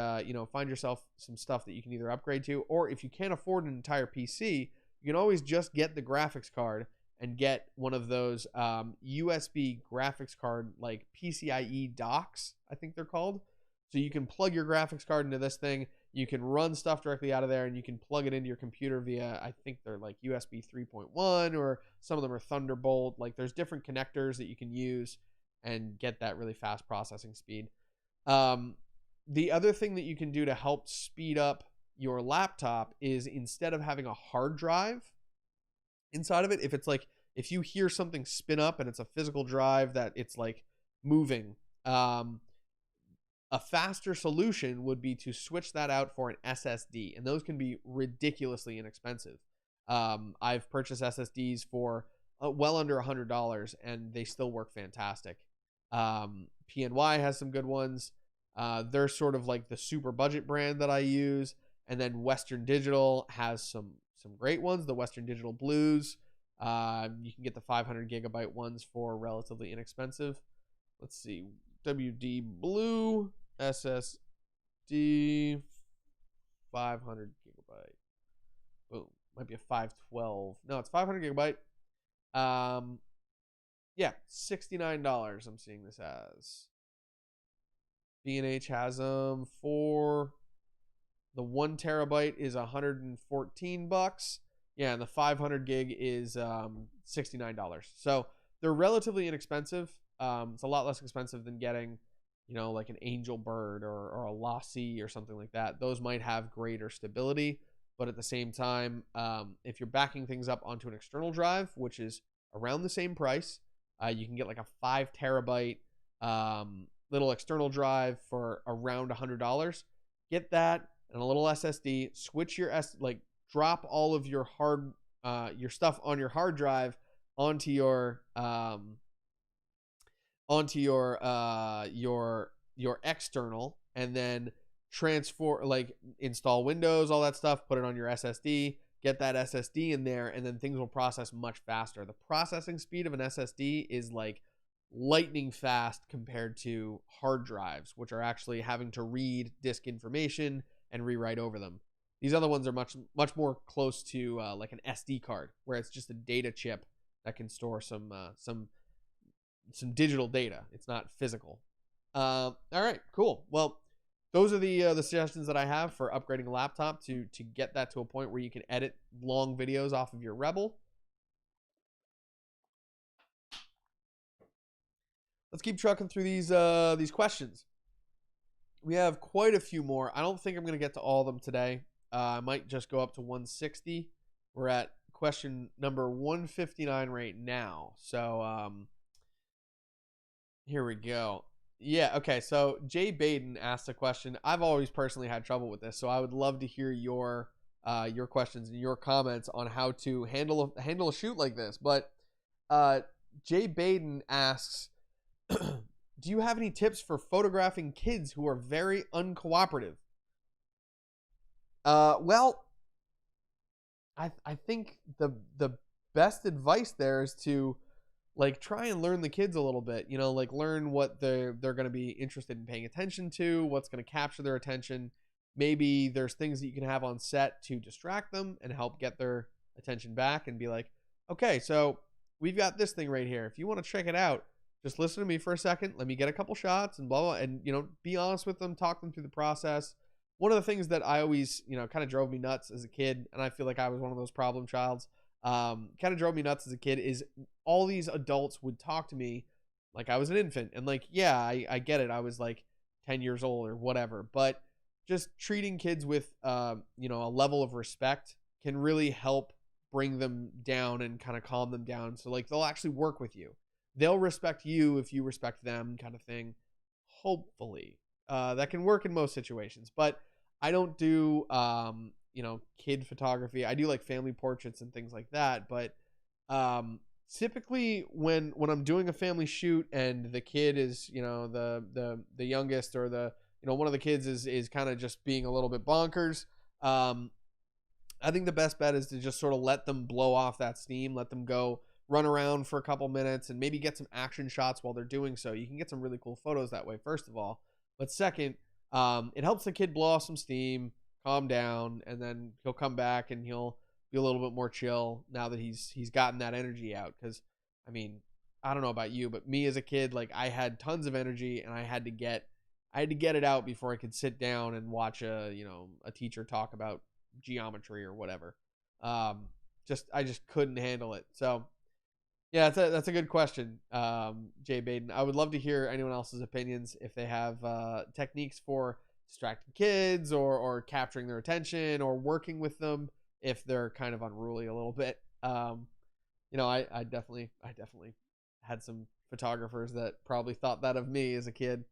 find yourself some stuff that you can either upgrade to, or if you can't afford an entire PC, you can always just get the graphics card and get one of those USB graphics card like PCIe docks, I think they're called. So you can plug your graphics card into this thing. You can run stuff directly out of there and you can plug it into your computer via, I think they're like USB 3.1 or some of them are Thunderbolt. Like there's different connectors that you can use and get that really fast processing speed. The other thing that you can do to help speed up your laptop is instead of having a hard drive inside of it, if you hear something spin up and it's a physical drive that it's like moving, a faster solution would be to switch that out for an SSD, and those can be ridiculously inexpensive. I've purchased SSDs for well under $100, and they still work fantastic. PNY has some good ones. They're sort of like the super budget brand that I use, and then Western Digital has some great ones. The Western Digital Blues. You can get the 500 gigabyte ones for relatively inexpensive. Let's see. WD Blue SSD. SSD, 500 gigabyte. Boom. Might be a 512. No, it's 500 gigabyte. Yeah, $69 I'm seeing this as. B&H has them for the 1 terabyte is $114. Yeah, and the 500 gig is $69. So they're relatively inexpensive. It's a lot less expensive than getting, like an Angel Bird or a Lossy or something like that. Those might have greater stability, but at the same time, if you're backing things up onto an external drive, which is around the same price, you can get like a 5 terabyte little external drive for around $100. Get that and a little SSD. Switch your drop all of your your stuff on your hard drive onto your your external, and then install Windows, all that stuff, put it on your SSD, get that SSD in there, and then things will process much faster. The processing speed of an SSD is like lightning fast compared to hard drives, which are actually having to read disk information and rewrite over them. These other ones are much more close to like an SD card, where it's just a data chip that can store some digital data. It's not physical. All right, cool. Well, those are the suggestions that I have for upgrading a laptop to get that to a point where you can edit long videos off of your Rebel. Let's keep trucking through these questions. We have quite a few more. I don't think I'm going to get to all of them today. I might just go up to 160. We're at question number 159 right now. So here we go. Yeah, okay. So Jay Baden asked a question. I've always personally had trouble with this, so I would love to hear your questions and your comments on how to handle a shoot like this. But Jay Baden asks, do you have any tips for photographing kids who are very uncooperative? Well, I think the best advice there is to try and learn the kids a little bit, learn what they're going to be interested in paying attention to, what's going to capture their attention. Maybe there's things that you can have on set to distract them and help get their attention back, and be like, okay, so we've got this thing right here. If you want to check it out, just listen to me for a second. Let me get a couple shots and blah, blah, and, be honest with them, talk them through the process. One of the things that I always, kind of drove me nuts as a kid, and I feel like I was one of those problem childs, kind of drove me nuts as a kid, is all these adults would talk to me like I was an infant. And yeah, I get it. I was 10 years old or whatever, but just treating kids with, a level of respect can really help bring them down and kind of calm them down. So they'll actually work with you. They'll respect you if you respect them, kind of thing. Hopefully, that can work in most situations, but I don't do, kid photography. I do family portraits and things like that. But typically when I'm doing a family shoot and the kid is, the youngest, or one of the kids is kind of just being a little bit bonkers, I think the best bet is to just sort of let them blow off that steam, let them go run around for a couple minutes, and maybe get some action shots while they're doing so. You can get some really cool photos that way, first of all. But second, it helps the kid blow off some steam, calm down, and then he'll come back and he'll be a little bit more chill now that he's gotten that energy out. Because I don't know about you, but me as a kid, I had tons of energy, and I had to get it out before I could sit down and watch a teacher talk about geometry or whatever. I just couldn't handle it. So yeah, that's a good question, Jay Baden. I would love to hear anyone else's opinions if they have techniques for distracting kids, or capturing their attention, or working with them if they're kind of unruly a little bit. I definitely had some photographers that probably thought that of me as a kid.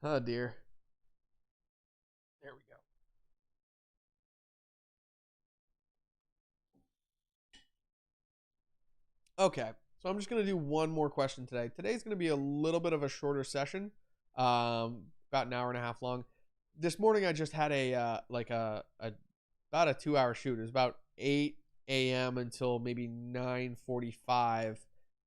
Oh dear. There we go. Okay, so I'm just going to do one more question today. Today's going to be a little bit of a shorter session, about an hour and a half long. This morning I just had about a 2-hour shoot. It was about 8 a.m. until maybe 9:45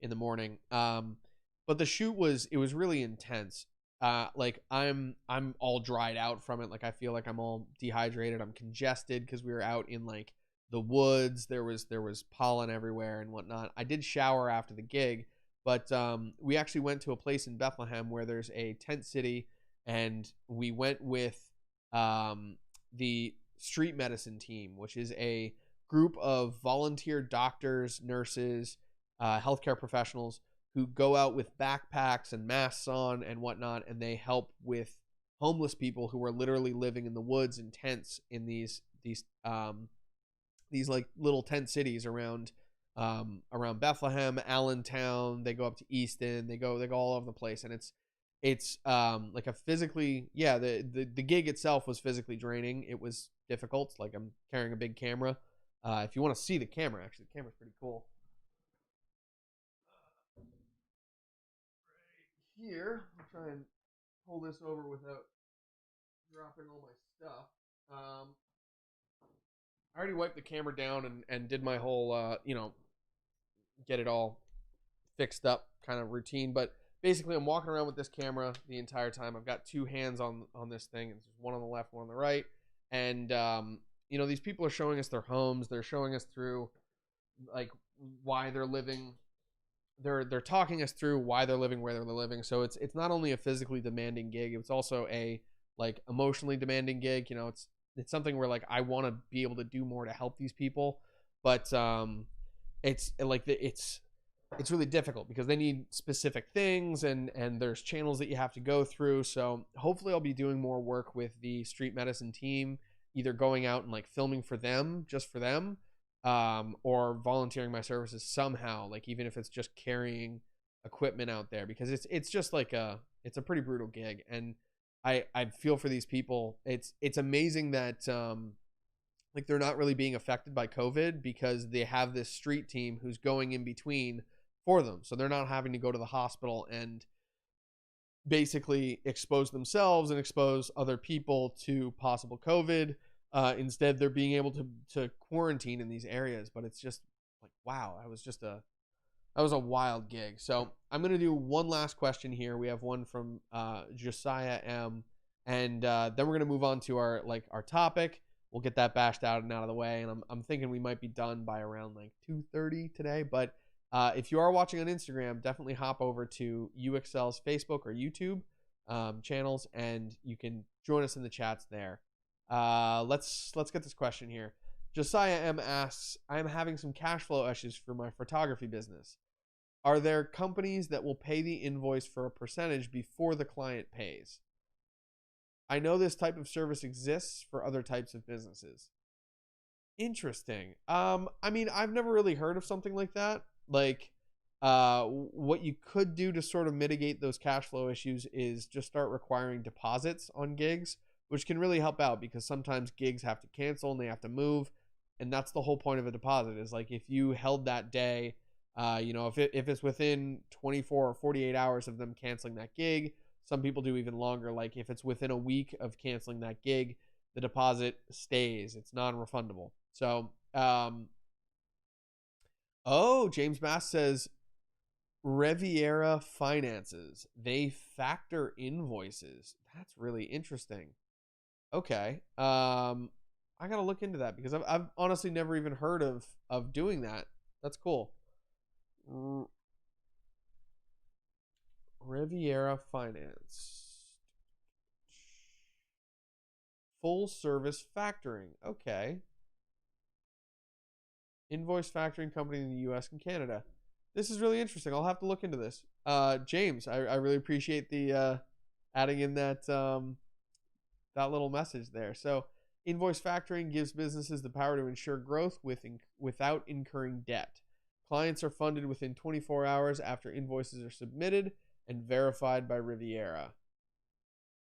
in the morning. But the shoot was really intense. like I'm all dried out from it. Like I feel like I'm all dehydrated. I'm congested because we were out in like the woods. There was pollen everywhere and whatnot. I did shower after the gig, but we actually went to a place in Bethlehem where there's a tent city, and we went with the street medicine team, which is a group of volunteer doctors, nurses, healthcare professionals who go out with backpacks and masks on and whatnot, and they help with homeless people who are literally living in the woods in tents in these like little tent cities around Bethlehem, Allentown. They go up to Easton. They go all over the place, and it's like a physically, yeah, the gig itself was physically draining. It was difficult. Like I'm carrying a big camera. If you want to see the camera, actually, the camera's pretty cool. Right here, I'll try and pull this over without dropping all my stuff. I already wiped the camera down and did my whole, get it all fixed up kind of routine. But basically, I'm walking around with this camera the entire time. I've got two hands on this thing. It's one on the left, one on the right. And, these people are showing us their homes. They're showing us through, like, why they're living. They're talking us through why they're living where they're living. So it's not only a physically demanding gig, it's also a like emotionally demanding gig. It's something where like I want to be able to do more to help these people, but it's like it's really difficult because they need specific things, and there's channels that you have to go through. So hopefully I'll be doing more work with the street medicine team, either going out and like filming for them, just for them, or volunteering my services somehow, like even if it's just carrying equipment out there, because it's just like it's a pretty brutal gig. And I feel for these people. It's amazing that like they're not really being affected by COVID because they have this street team who's going in between for them. So they're not having to go to the hospital and basically expose themselves and expose other people to possible COVID. Instead, they're being able to quarantine in these areas. But it's just like, wow, that was a wild gig. So I'm going to do one last question here. We have one from Josiah M. And then we're going to move on to our topic. We'll get that bashed out and out of the way. And I'm thinking we might be done by around like 2:30 today. But if you are watching on Instagram, definitely hop over to UXL's Facebook or YouTube channels, and you can join us in the chats there. Let's get this question here. Josiah M asks, I am having some cash flow issues for my photography business. Are there companies that will pay the invoice for a percentage before the client pays? I know this type of service exists for other types of businesses. Interesting. I mean, I've never really heard of something like that. Like, what you could do to sort of mitigate those cash flow issues is just start requiring deposits on gigs, which can really help out because sometimes gigs have to cancel and they have to move. And that's the whole point of a deposit, is like if you held that day, if it's within 24 or 48 hours of them canceling that gig. Some people do even longer. Like if it's within a week of canceling that gig, the deposit stays. It's non-refundable. So, James Bass says Riviera Finances, they factor invoices. That's really interesting. Okay. I gotta look into that because I've honestly never even heard of doing that. That's cool. Riviera Finance. Full service factoring. Okay. Invoice factoring company in the US and Canada. This is really interesting. I'll have to look into this. James, I really appreciate the adding in that that little message there. So invoice factoring gives businesses the power to ensure growth without incurring debt. Clients are funded within 24 hours after invoices are submitted and verified by Riviera.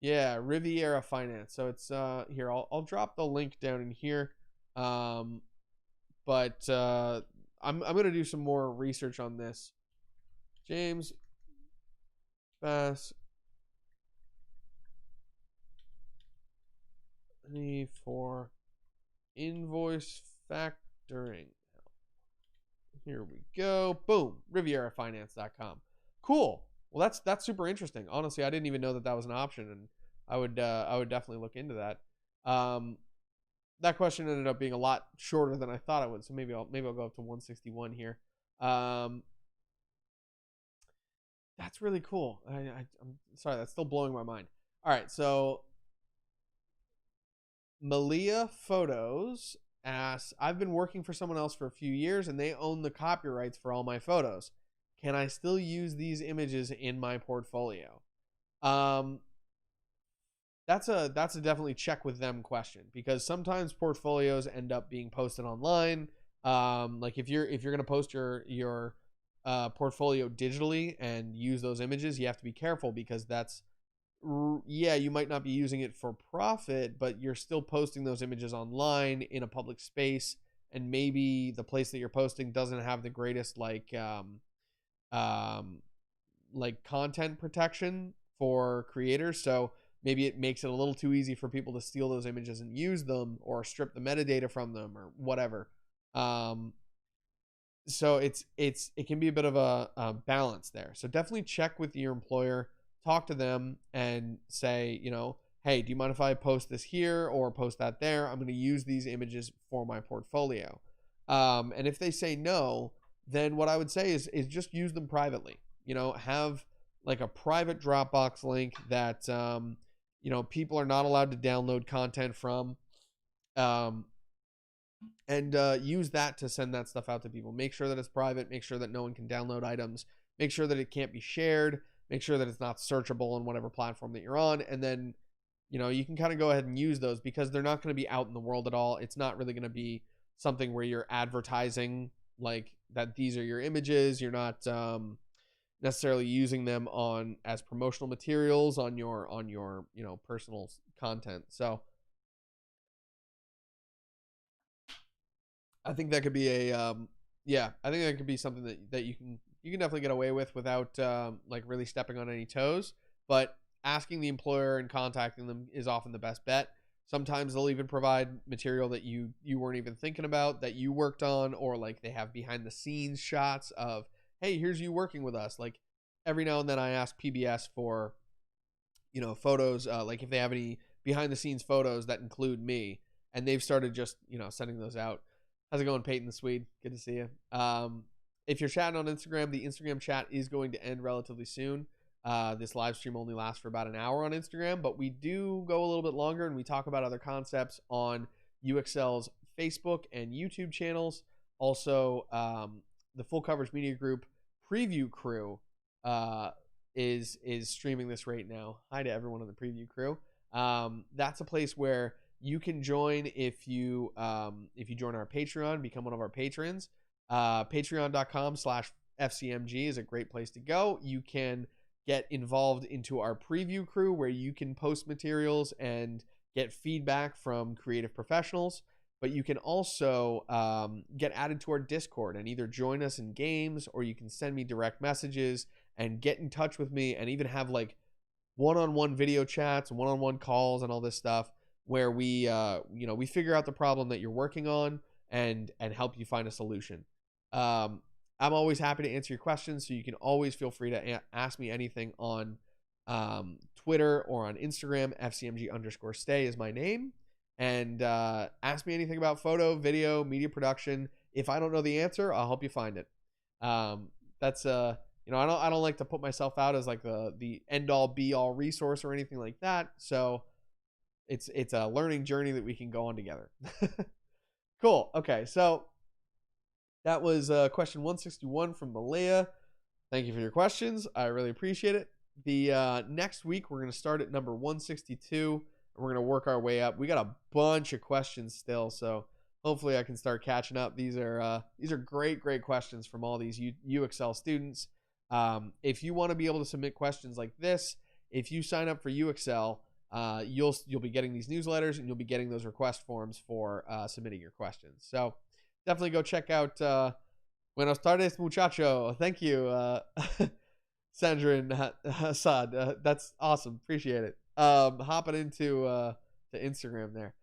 Yeah, Riviera Finance. So it's here. I'll drop the link down in here. But I'm gonna do some more research on this. James Bass for invoice factoring. Here we go. Boom. RivieraFinance.com. Cool. Well, that's super interesting. Honestly, I didn't even know that that was an option, and I would definitely look into that. That question ended up being a lot shorter than I thought it would, so maybe I'll go up to 161 here. Um, that's really cool. I'm sorry, that's still blowing my mind. All right, so Malia Photos asks, I've been working for someone else for a few years and they own the copyrights for all my photos. Can I still use these images in my portfolio? Um, that's a definitely check with them question, because sometimes portfolios end up being posted online. Like if you're gonna post your portfolio digitally and use those images, you have to be careful, because that's, yeah, you might not be using it for profit, but you're still posting those images online in a public space, and maybe the place that you're posting doesn't have the greatest um, like content protection for creators. So maybe it makes it a little too easy for people to steal those images and use them, or strip the metadata from them, or whatever. Um, so it can be a bit of a balance there. So definitely check with your employer, talk to them, and say, hey, do you mind if I post this here or post that there? I'm going to use these images for my portfolio. And if they say no, then what I would say is just use them privately. Have like a private Dropbox link that people are not allowed to download content from. Um, and use that to send that stuff out to people. Make sure that it's private. Make sure that no one can download items. Make sure that it can't be shared. Make sure that it's not searchable on whatever platform that you're on. And then, you can kind of go ahead and use those, because they're not going to be out in the world at all. It's not really going to be something where you're advertising like that these are your images. You're not necessarily using them on as promotional materials on your personal content. So I think that could be I think that could be something that you can definitely get away with without like really stepping on any toes. But asking the employer and contacting them is often the best bet. Sometimes they'll even provide material that you weren't even thinking about, that you worked on, or like they have behind the scenes shots of, hey, here's you working with us. Like every now and then I ask PBS for photos, like if they have any behind the scenes photos that include me, and they've started just sending those out. How's it going, Peyton the Swede? Good to see you. If you're chatting on Instagram, the Instagram chat is going to end relatively soon. This live stream only lasts for about an hour on Instagram, but we do go a little bit longer, and we talk about other concepts on UXL's Facebook and YouTube channels. Also, the Full Coverage Media Group preview crew is streaming this right now. Hi to everyone on the preview crew. That's a place where you can join if you join our Patreon, become one of our patrons. Patreon.com/FCMG is a great place to go. You can get involved into our preview crew, where you can post materials and get feedback from creative professionals. But you can also get added to our Discord and either join us in games, or you can send me direct messages and get in touch with me, and even have like one-on-one video chats, one-on-one calls, and all this stuff, where we we figure out the problem that you're working on and help you find a solution. I'm always happy to answer your questions, so you can always feel free to ask me anything on Twitter or on Instagram. FCMG_stay is my name. And ask me anything about photo, video, media production. If I don't know the answer, I'll help you find it. That's I don't like to put myself out as like the end all be all resource or anything like that. So it's a learning journey that we can go on together. Cool. Okay, so that was question 161 from Malaya. Thank you for your questions. I really appreciate it. The next week we're going to start at number 162. We're going to work our way up. We got a bunch of questions still, so hopefully I can start catching up. These are great questions from all these UXL students. If you want to be able to submit questions like this, if you sign up for UXL, you'll be getting these newsletters, and you'll be getting those request forms for submitting your questions. So definitely go check out Buenos tardes, muchacho. Thank you, Sandra Hassad. That's awesome. Appreciate it. Hopping into to Instagram there.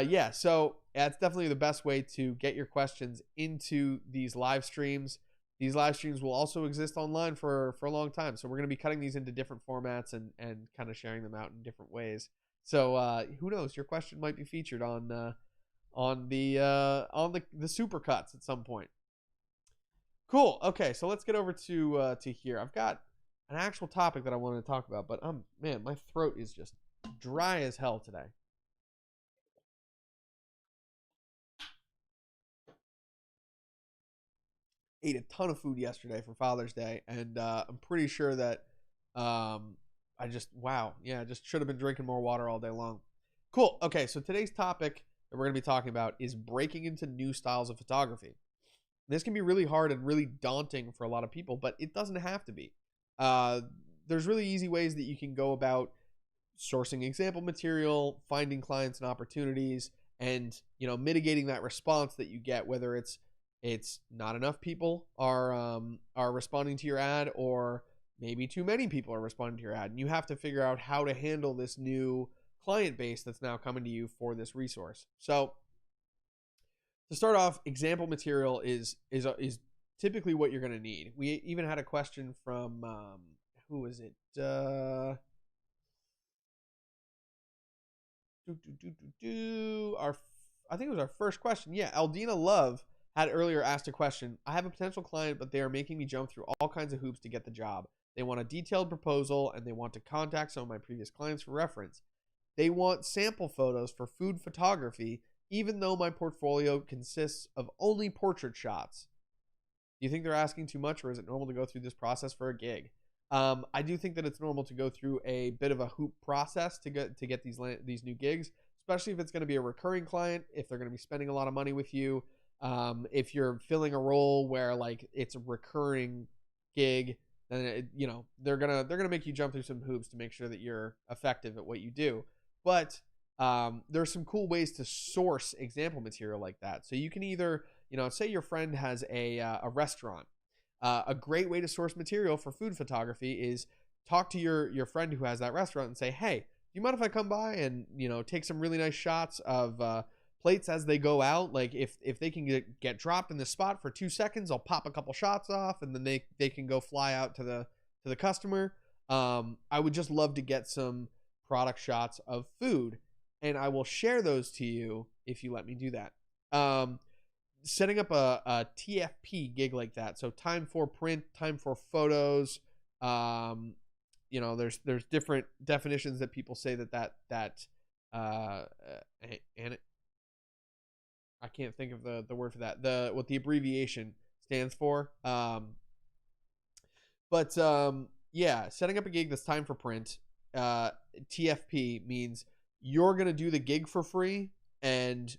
Yeah, so that's definitely the best way to get your questions into these live streams. these live streams will also exist online for a long time. So we're going to be cutting these into different formats and kind of sharing them out in different ways. So who knows? Your question might be featured on the super cuts at some point. Cool. Okay, so let's get over to here. I've got an actual topic that I wanted to talk about, but man, my throat is just dry as hell today. Ate a ton of food yesterday for Father's Day, and I'm pretty sure that I just just should have been drinking more water all day long. Cool. Okay, so today's topic that we're going to be talking about is breaking into new styles of photography. This can be really hard and really daunting for a lot of people, but it doesn't have to be. There's really easy ways that you can go about sourcing example material, finding clients and opportunities, and mitigating that response that you get, whether it's not enough people are responding to your ad, or maybe too many people are responding to your ad, and you have to figure out how to handle this new client base that's now coming to you for this resource. So to start off, example material is typically what you're going to need. We even had a question from who was it? I think it was our first question. Yeah, Aldina Love had earlier asked a question. I have a potential client, but they are making me jump through all kinds of hoops to get the job. They want a detailed proposal, and they want to contact some of my previous clients for reference. They want sample photos for food photography, even though my portfolio consists of only portrait shots. Do you think they're asking too much, or is it normal to go through this process for a gig? I do think that it's normal to go through a bit of a hoop process to get these new gigs, especially if it's going to be a recurring client, if they're going to be spending a lot of money with you, if you're filling a role where like it's a recurring gig, then they're gonna make you jump through some hoops to make sure that you're effective at what you do. But there's some cool ways to source example material like that. So you can either, say your friend has a restaurant. A great way to source material for food photography is talk to your friend who has that restaurant and say, hey, do you mind if I come by and take some really nice shots of plates as they go out? Like if they can get dropped in the spot for 2 seconds, I'll pop a couple shots off, and then they can go fly out to the customer. I would just love to get some product shots of food, and I will share those to you if you let me do that. Setting up a TFP gig like that, so time for print, time for photos. There's different definitions that people say and I can't think of the word for that. What the abbreviation stands for. Setting up a gig that's time for print. TFP means you're gonna do the gig for free, and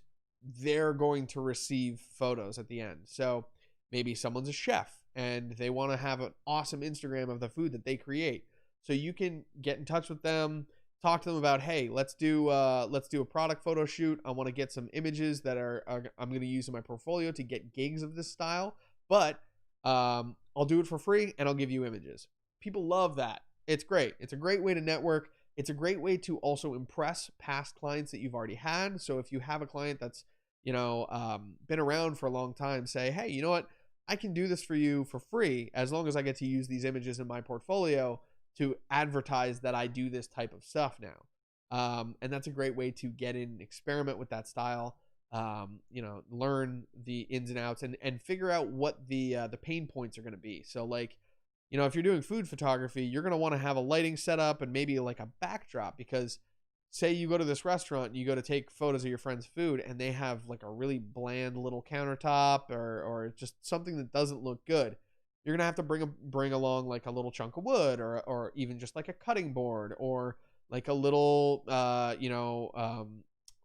they're going to receive photos at the end. So maybe someone's a chef and they want to have an awesome Instagram of the food that they create. So you can get in touch with them, talk to them about, hey, let's do a product photo shoot. I want to get some images that I'm going to use in my portfolio to get gigs of this style, but I'll do it for free and I'll give you images. People love that. It's great. It's a great way to network. It's a great way to also impress past clients that you've already had. So if you have a client that's been around for a long time, say, hey, you know what? I can do this for you for free as long as I get to use these images in my portfolio to advertise that I do this type of stuff now. And that's a great way to get in, experiment with that style, learn the ins and outs and figure out what the pain points are going to be. So like, if you're doing food photography, you're going to want to have a lighting setup and maybe like a backdrop, because say you go to this restaurant and you go to take photos of your friend's food and they have like a really bland little countertop or just something that doesn't look good. You're going to have to bring along like a little chunk of wood or even just like a cutting board or like a little,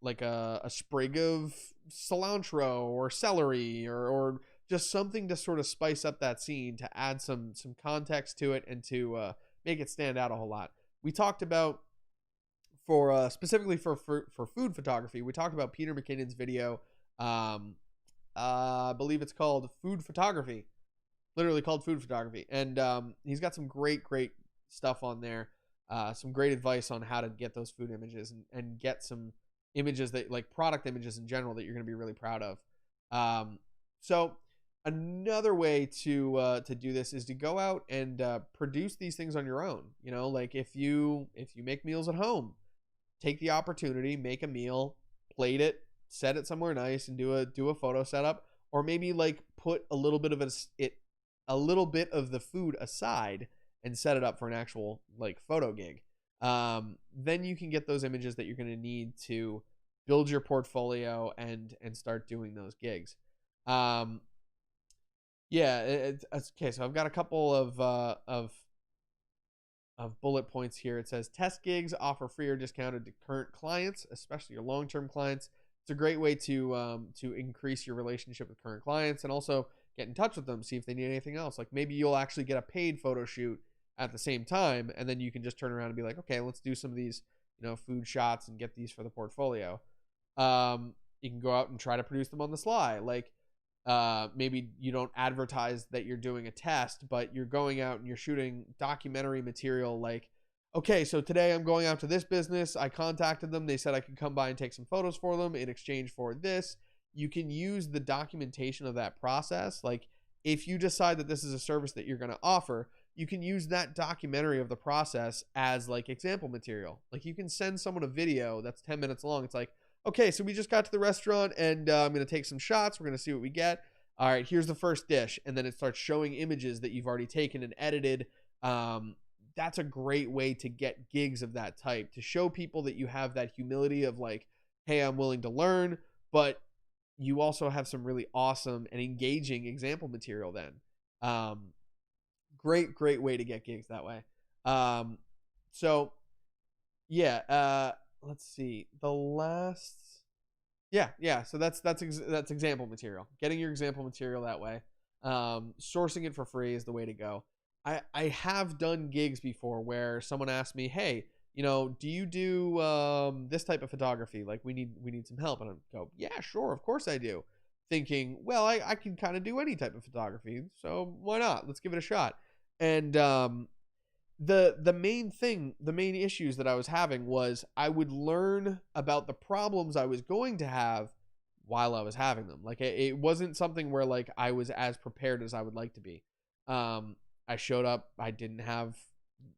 like a sprig of cilantro or celery or just something to sort of spice up that scene, to add some context to it and to make it stand out a whole lot. We talked about, specifically for food photography, we talked about Peter McKinnon's video. I believe it's called Food Photography, literally called Food Photography. And he's got some great stuff on there. Some great advice on how to get those food images and get some images that, like product images in general, that you're going to be really proud of. So Another way to do this is to go out and produce these things on your own. You know, like if you make meals at home, take the opportunity, make a meal, plate it, set it somewhere nice, and do a photo setup, or maybe like put a little bit of a little bit of the food aside and set it up for an actual like photo gig. Then you can get those images that you're going to need to build your portfolio and start doing those gigs. Um, yeah, it's okay. So I've got a couple of bullet points here. It says test gigs offer free or discounted to current clients, especially your long-term clients. It's a great way to increase your relationship with current clients and also get in touch with them, see if they need anything else. Like maybe you'll actually get a paid photo shoot at the same time, and then you can just turn around and be like, okay, let's do some of these, food shots and get these for the portfolio. You can go out and try to produce them on the sly. Like maybe you don't advertise that you're doing a test, but you're going out and you're shooting documentary material. Like, okay, so today I'm going out to this business. I contacted them. They said I could come by and take some photos for them in exchange for this. You can use the documentation of that process. Like if you decide that this is a service that you're going to offer, you can use that documentary of the process as like example material. Like you can send someone a video that's 10 minutes long. It's like, okay, so we just got to the restaurant and I'm going to take some shots. We're going to see what we get. All right, here's the first dish. And then it starts showing images that you've already taken and edited. That's a great way to get gigs of that type, to show people that you have that humility of like, hey, I'm willing to learn, but you also have some really awesome and engaging example material then. Great way to get gigs that way. So yeah, let's see. The last, yeah. So that's example material. Getting your example material that way. Sourcing it for free is the way to go. I have done gigs before where someone asked me, hey, do you do this type of photography? Like we need some help, and I go, yeah, sure, of course I do. Thinking, well, I can kind of do any type of photography, so why not? Let's give it a shot. And the main issues that I was having was I would learn about the problems I was going to have while I was having them. Like it wasn't something where like I was as prepared as I would like to be. I showed up, I didn't have,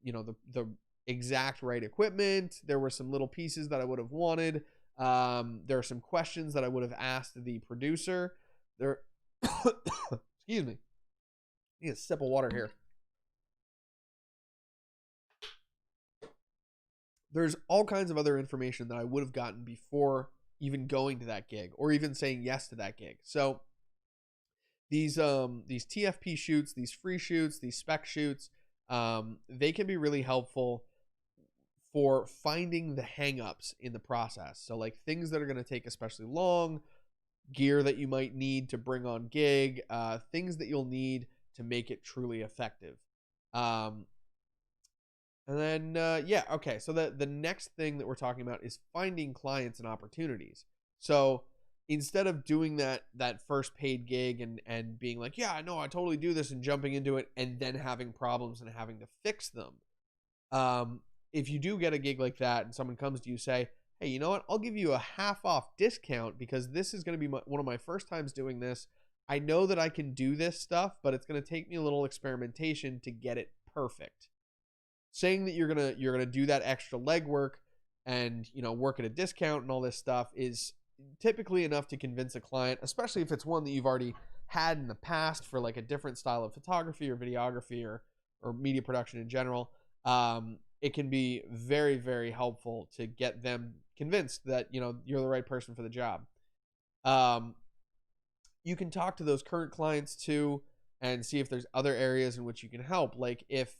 the exact right equipment. There were some little pieces that I would have wanted. There are some questions that I would have asked the producer. There, excuse me. I need a sip of water here. There's all kinds of other information that I would have gotten before even going to that gig or even saying yes to that gig. So these TFP shoots, these free shoots, these spec shoots, they can be really helpful for finding the hangups in the process. So like things that are going to take especially long, gear that you might need to bring on gig, things that you'll need to make it truly effective. And then, okay. So the next thing that we're talking about is finding clients and opportunities. So instead of doing that first paid gig and being like, yeah, I know, I totally do this, and jumping into it and then having problems and having to fix them. If you do get a gig like that and someone comes to you, say, hey, you know what? I'll give you a half off discount because this is going to be one of my first times doing this. I know that I can do this stuff, but it's going to take me a little experimentation to get it perfect. Saying that you're gonna do that extra legwork and work at a discount and all this stuff is typically enough to convince a client, especially if it's one that you've already had in the past for like a different style of photography or videography or media production in general. It can be very, very helpful to get them convinced that you're the right person for the job. You can talk to those current clients too and see if there's other areas in which you can help. Like if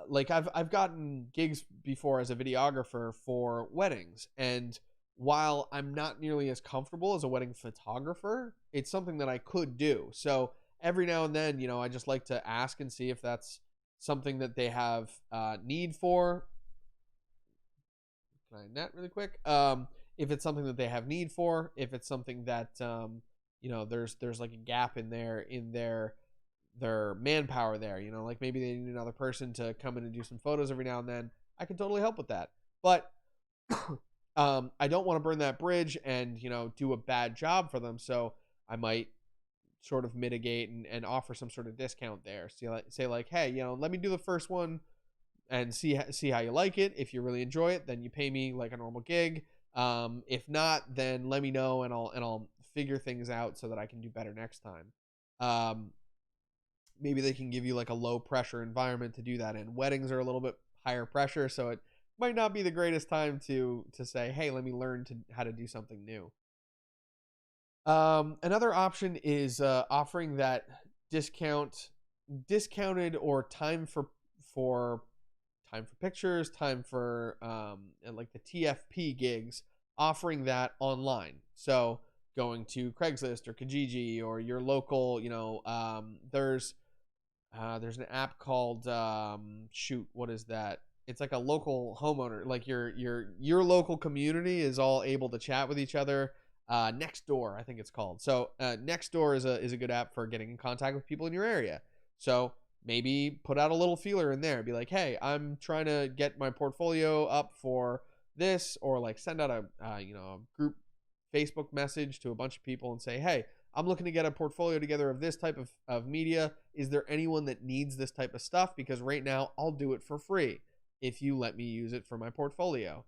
like I've gotten gigs before as a videographer for weddings, and while I'm not nearly as comfortable as a wedding photographer, it's something that I could do. So every now and then, I just like to ask and see if that's something that they have need for. Can I net really quick? If it's something that they have need for, if it's something that there's like a gap in their manpower there, like maybe they need another person to come in and do some photos every now and then, I can totally help with that. But I don't want to burn that bridge and do a bad job for them, so I might sort of mitigate and offer some sort of discount there. So say like, hey, let me do the first one and see how you like it. If you really enjoy it, then you pay me like a normal gig. If not, then let me know and I'll figure things out so that I can do better next time. Maybe they can give you like a low pressure environment to do that in. Weddings are a little bit higher pressure, so it might not be the greatest time to say, hey, let me learn how to do something new. Another option is offering that discounted or time for pictures, time for and like the TFP gigs, offering that online. So going to Craigslist or Kijiji or your local, there's an app called what is that? It's like a local homeowner, like your local community is all able to chat with each other. Nextdoor, I think it's called. So Nextdoor is a good app for getting in contact with people in your area. So maybe put out a little feeler in there. Be like, hey, I'm trying to get my portfolio up for this, or like send out a group Facebook message to a bunch of people and say, hey, I'm looking to get a portfolio together of this type of media. Is there anyone that needs this type of stuff? Because right now I'll do it for free if you let me use it for my portfolio.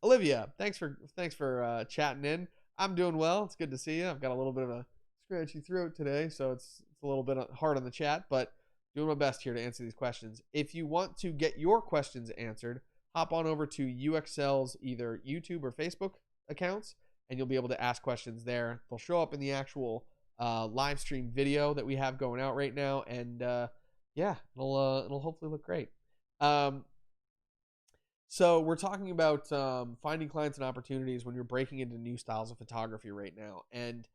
Olivia, thanks for chatting in. I'm doing well. It's good to see you. I've got a little bit of a scratchy throat today, so it's a little bit hard on the chat, but doing my best here to answer these questions. If you want to get your questions answered, hop on over to UXL's either YouTube or Facebook accounts, and you'll be able to ask questions there. They'll show up in the actual live stream video that we have going out right now, and it'll hopefully look great. So we're talking about finding clients and opportunities when you're breaking into new styles of photography right now, and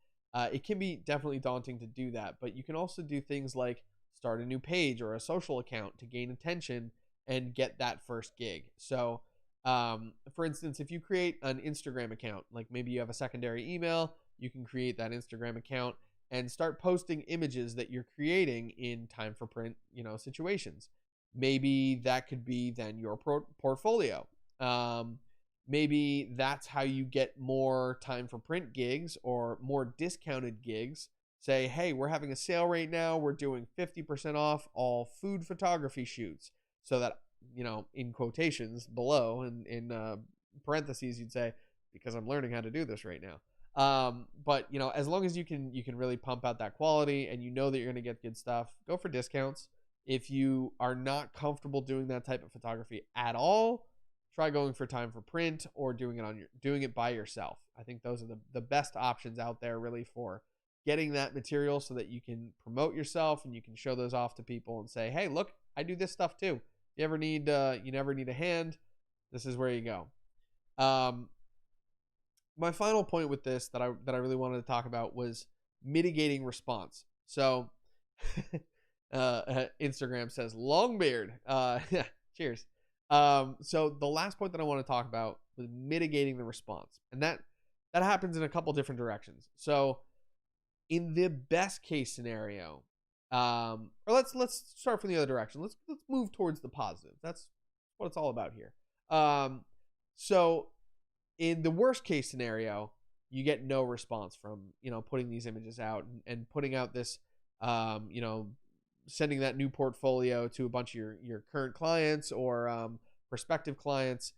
it can be definitely daunting to do that, but you can also do things like start a new page or a social account to gain attention and get that first gig. So for instance, if you create an Instagram account, like maybe you have a secondary email, you can create that Instagram account and start posting images that you're creating in time for print, situations. Maybe that could be then your portfolio. Maybe that's how you get more time for print gigs or more discounted gigs. Say, hey, we're having a sale right now. We're doing 50% off all food photography shoots. So that, in quotations below, in parentheses, you'd say, because I'm learning how to do this right now. But as long as you can really pump out that quality and that you're going to get good stuff, go for discounts. If you are not comfortable doing that type of photography at all, try going for time for print or doing it by yourself. I think those are the best options out there really for getting that material so that you can promote yourself and you can show those off to people and say, hey, look, I do this stuff too. You never need a hand, this is where you go. My final point with this that I really wanted to talk about was mitigating response. So Instagram says Longbeard. Cheers. So the last point that I want to talk about was mitigating the response, and that happens in a couple different directions. So in the best case scenario, or let's start from the other direction. Let's move towards the positive. That's what it's all about here. So in the worst case scenario, you get no response from putting these images out and putting out this sending that new portfolio to a bunch of your current clients or prospective clients.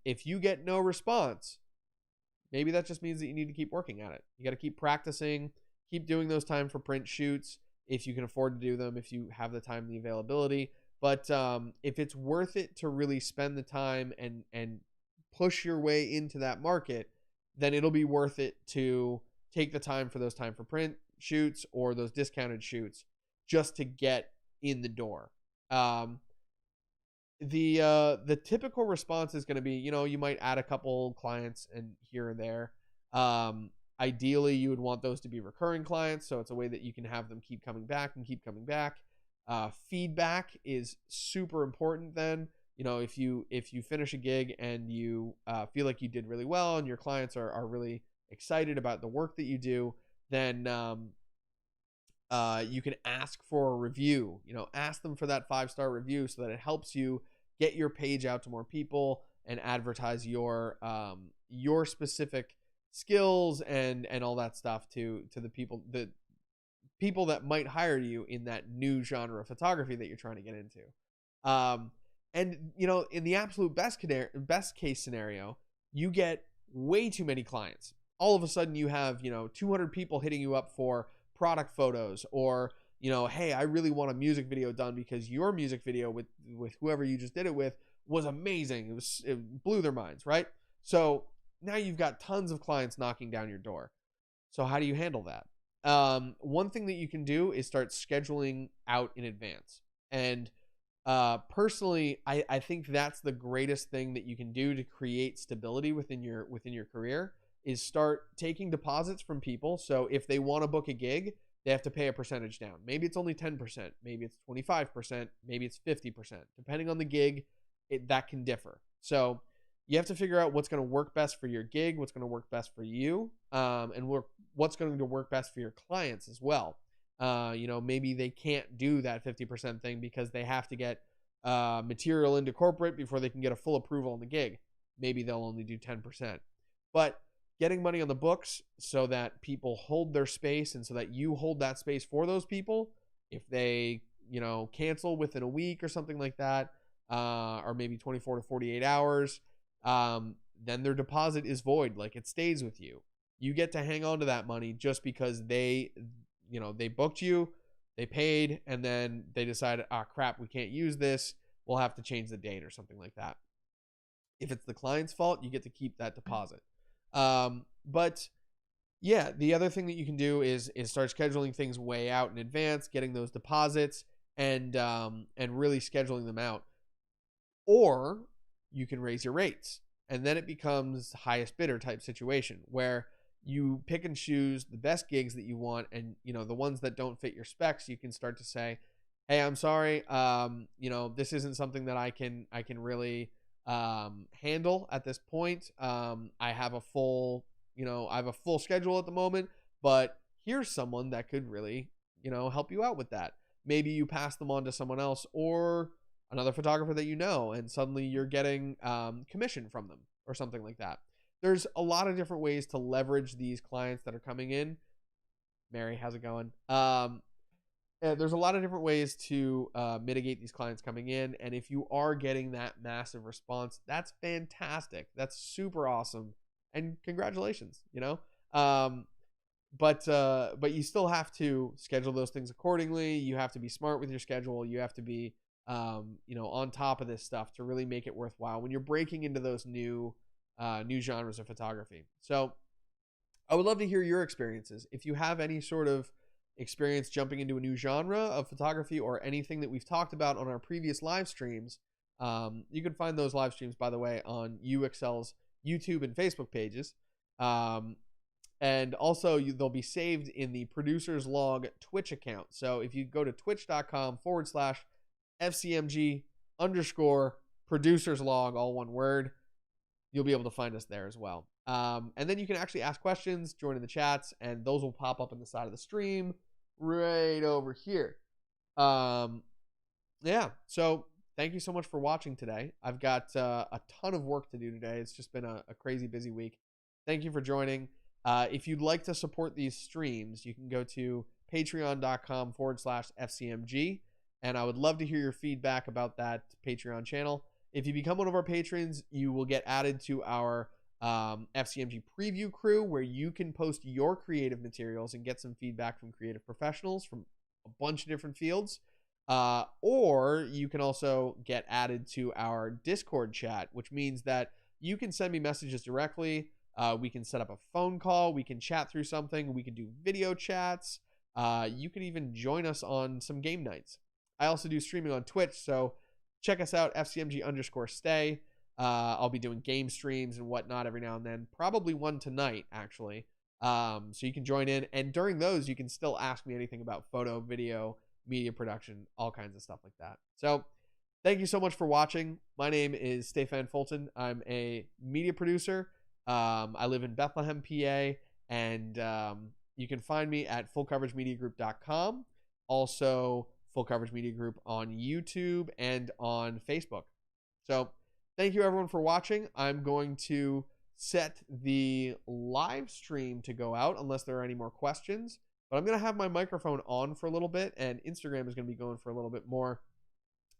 If you get no response, maybe that just means that you need to keep working at it. You got to keep practicing, keep doing those time for print shoots if you can afford to do them, if you have the time and the availability. But if it's worth it to really spend the time and push your way into that market, then it'll be worth it to take the time for those time for print shoots or those discounted shoots just to get in the door. The typical response is going to be, you might add a couple clients and here and there. Ideally, you would want those to be recurring clients, so it's a way that you can have them keep coming back and keep coming back. Feedback is super important then. If you finish a gig and you feel like you did really well and your clients are really excited about the work that you do, then you can ask for a review. Ask them for that 5-star review so that it helps you get your page out to more people and advertise your specific skills and all that stuff to the people that might hire you in that new genre of photography that you're trying to get into. And in the absolute best case scenario, you get way too many clients. All of a sudden you have 200 people hitting you up for product photos, or hey, I really want a music video done because your music video with whoever you just did it with was amazing. It blew their minds, right? So now you've got tons of clients knocking down your door. So how do you handle that? One thing that you can do is start scheduling out in advance. And personally, I think that's the greatest thing that you can do to create stability within your career, is start taking deposits from people. So if they want to book a gig, they have to pay a percentage down. Maybe it's only 10%, maybe it's 25%, maybe it's 50%. Depending on the gig, that can differ. So you have to figure out what's going to work best for your gig, what's going to work best for you, and what's going to work best for your clients as well. Maybe they can't do that 50% thing because they have to get material into corporate before they can get a full approval on the gig. Maybe they'll only do 10%. But getting money on the books so that people hold their space, and so that you hold that space for those people, if they cancel within a week or something like that, or maybe 24 to 48 hours, then their deposit is void. Like, it stays with you. You get to hang on to that money just because they booked you, they paid, and then they decided, crap, we can't use this, we'll have to change the date or something like that. If it's the client's fault, you get to keep that deposit. But yeah, the other thing that you can do is start scheduling things way out in advance, getting those deposits, and really scheduling them out. Or you can raise your rates, and then it becomes highest bidder type situation, where you pick and choose the best gigs that you want, and the ones that don't fit your specs, you can start to say, hey, I'm sorry, this isn't something that I can really handle at this point. I have a full schedule at the moment, but here's someone that could really help you out with that. Maybe you pass them on to someone else or another photographer that and suddenly you're getting commission from them or something like that. There's a lot of different ways to leverage these clients that are coming in. Mary, how's it going? There's a lot of different ways to mitigate these clients coming in. And if you are getting that massive response, that's fantastic. That's super awesome. And congratulations, but you still have to schedule those things accordingly. You have to be smart with your schedule. You have to be, on top of this stuff to really make it worthwhile when you're breaking into those new genres of photography. So I would love to hear your experiences. If you have any sort of experience jumping into a new genre of photography, or anything that we've talked about on our previous live streams, you can find those live streams, by the way, on UXL's YouTube and Facebook pages. And also they'll be saved in the Producers Log Twitch account. So if you go to twitch.com/FCMG_Producers Log, all one word, you'll be able to find us there as well. And then you can actually ask questions, join in the chats, and those will pop up on the side of the stream right over here. Yeah, so thank you so much for watching today. I've got a ton of work to do today. It's just been a crazy busy week. Thank you for joining. If you'd like to support these streams, you can go to patreon.com/FCMG, and I would love to hear your feedback about that Patreon channel. If you become one of our patrons, you will get added to our FCMG preview crew, where you can post your creative materials and get some feedback from creative professionals from a bunch of different fields. Or you can also get added to our Discord chat, which means that you can send me messages directly. We can set up a phone call. We can chat through something. We can do video chats. You can even join us on some game nights. I also do streaming on Twitch, so check us out, FCMG_stay. I'll be doing game streams and whatnot every now and then, probably one tonight, actually. So you can join in, and during those, you can still ask me anything about photo, video, media production, all kinds of stuff like that. So thank you so much for watching. My name is Stefan Fulton. I'm a media producer. I live in Bethlehem, PA, and you can find me at fullcoveragemediagroup.com. Also, Full Coverage Media Group on YouTube and on Facebook. So thank you everyone for watching. I'm going to set the live stream to go out unless there are any more questions. But I'm going to have my microphone on for a little bit, and Instagram is going to be going for a little bit more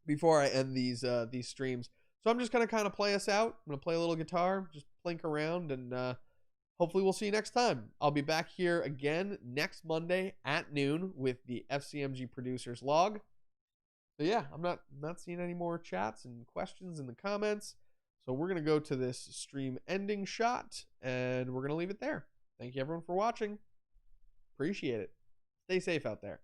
before I end these streams. So I'm just going to kind of play us out. I'm going to play a little guitar, just plink around, and hopefully we'll see you next time. I'll be back here again next Monday at noon with the FCMG Producers Log. So yeah, I'm not seeing any more chats and questions in the comments. So we're going to go to this stream ending shot, and we're going to leave it there. Thank you everyone for watching. Appreciate it. Stay safe out there.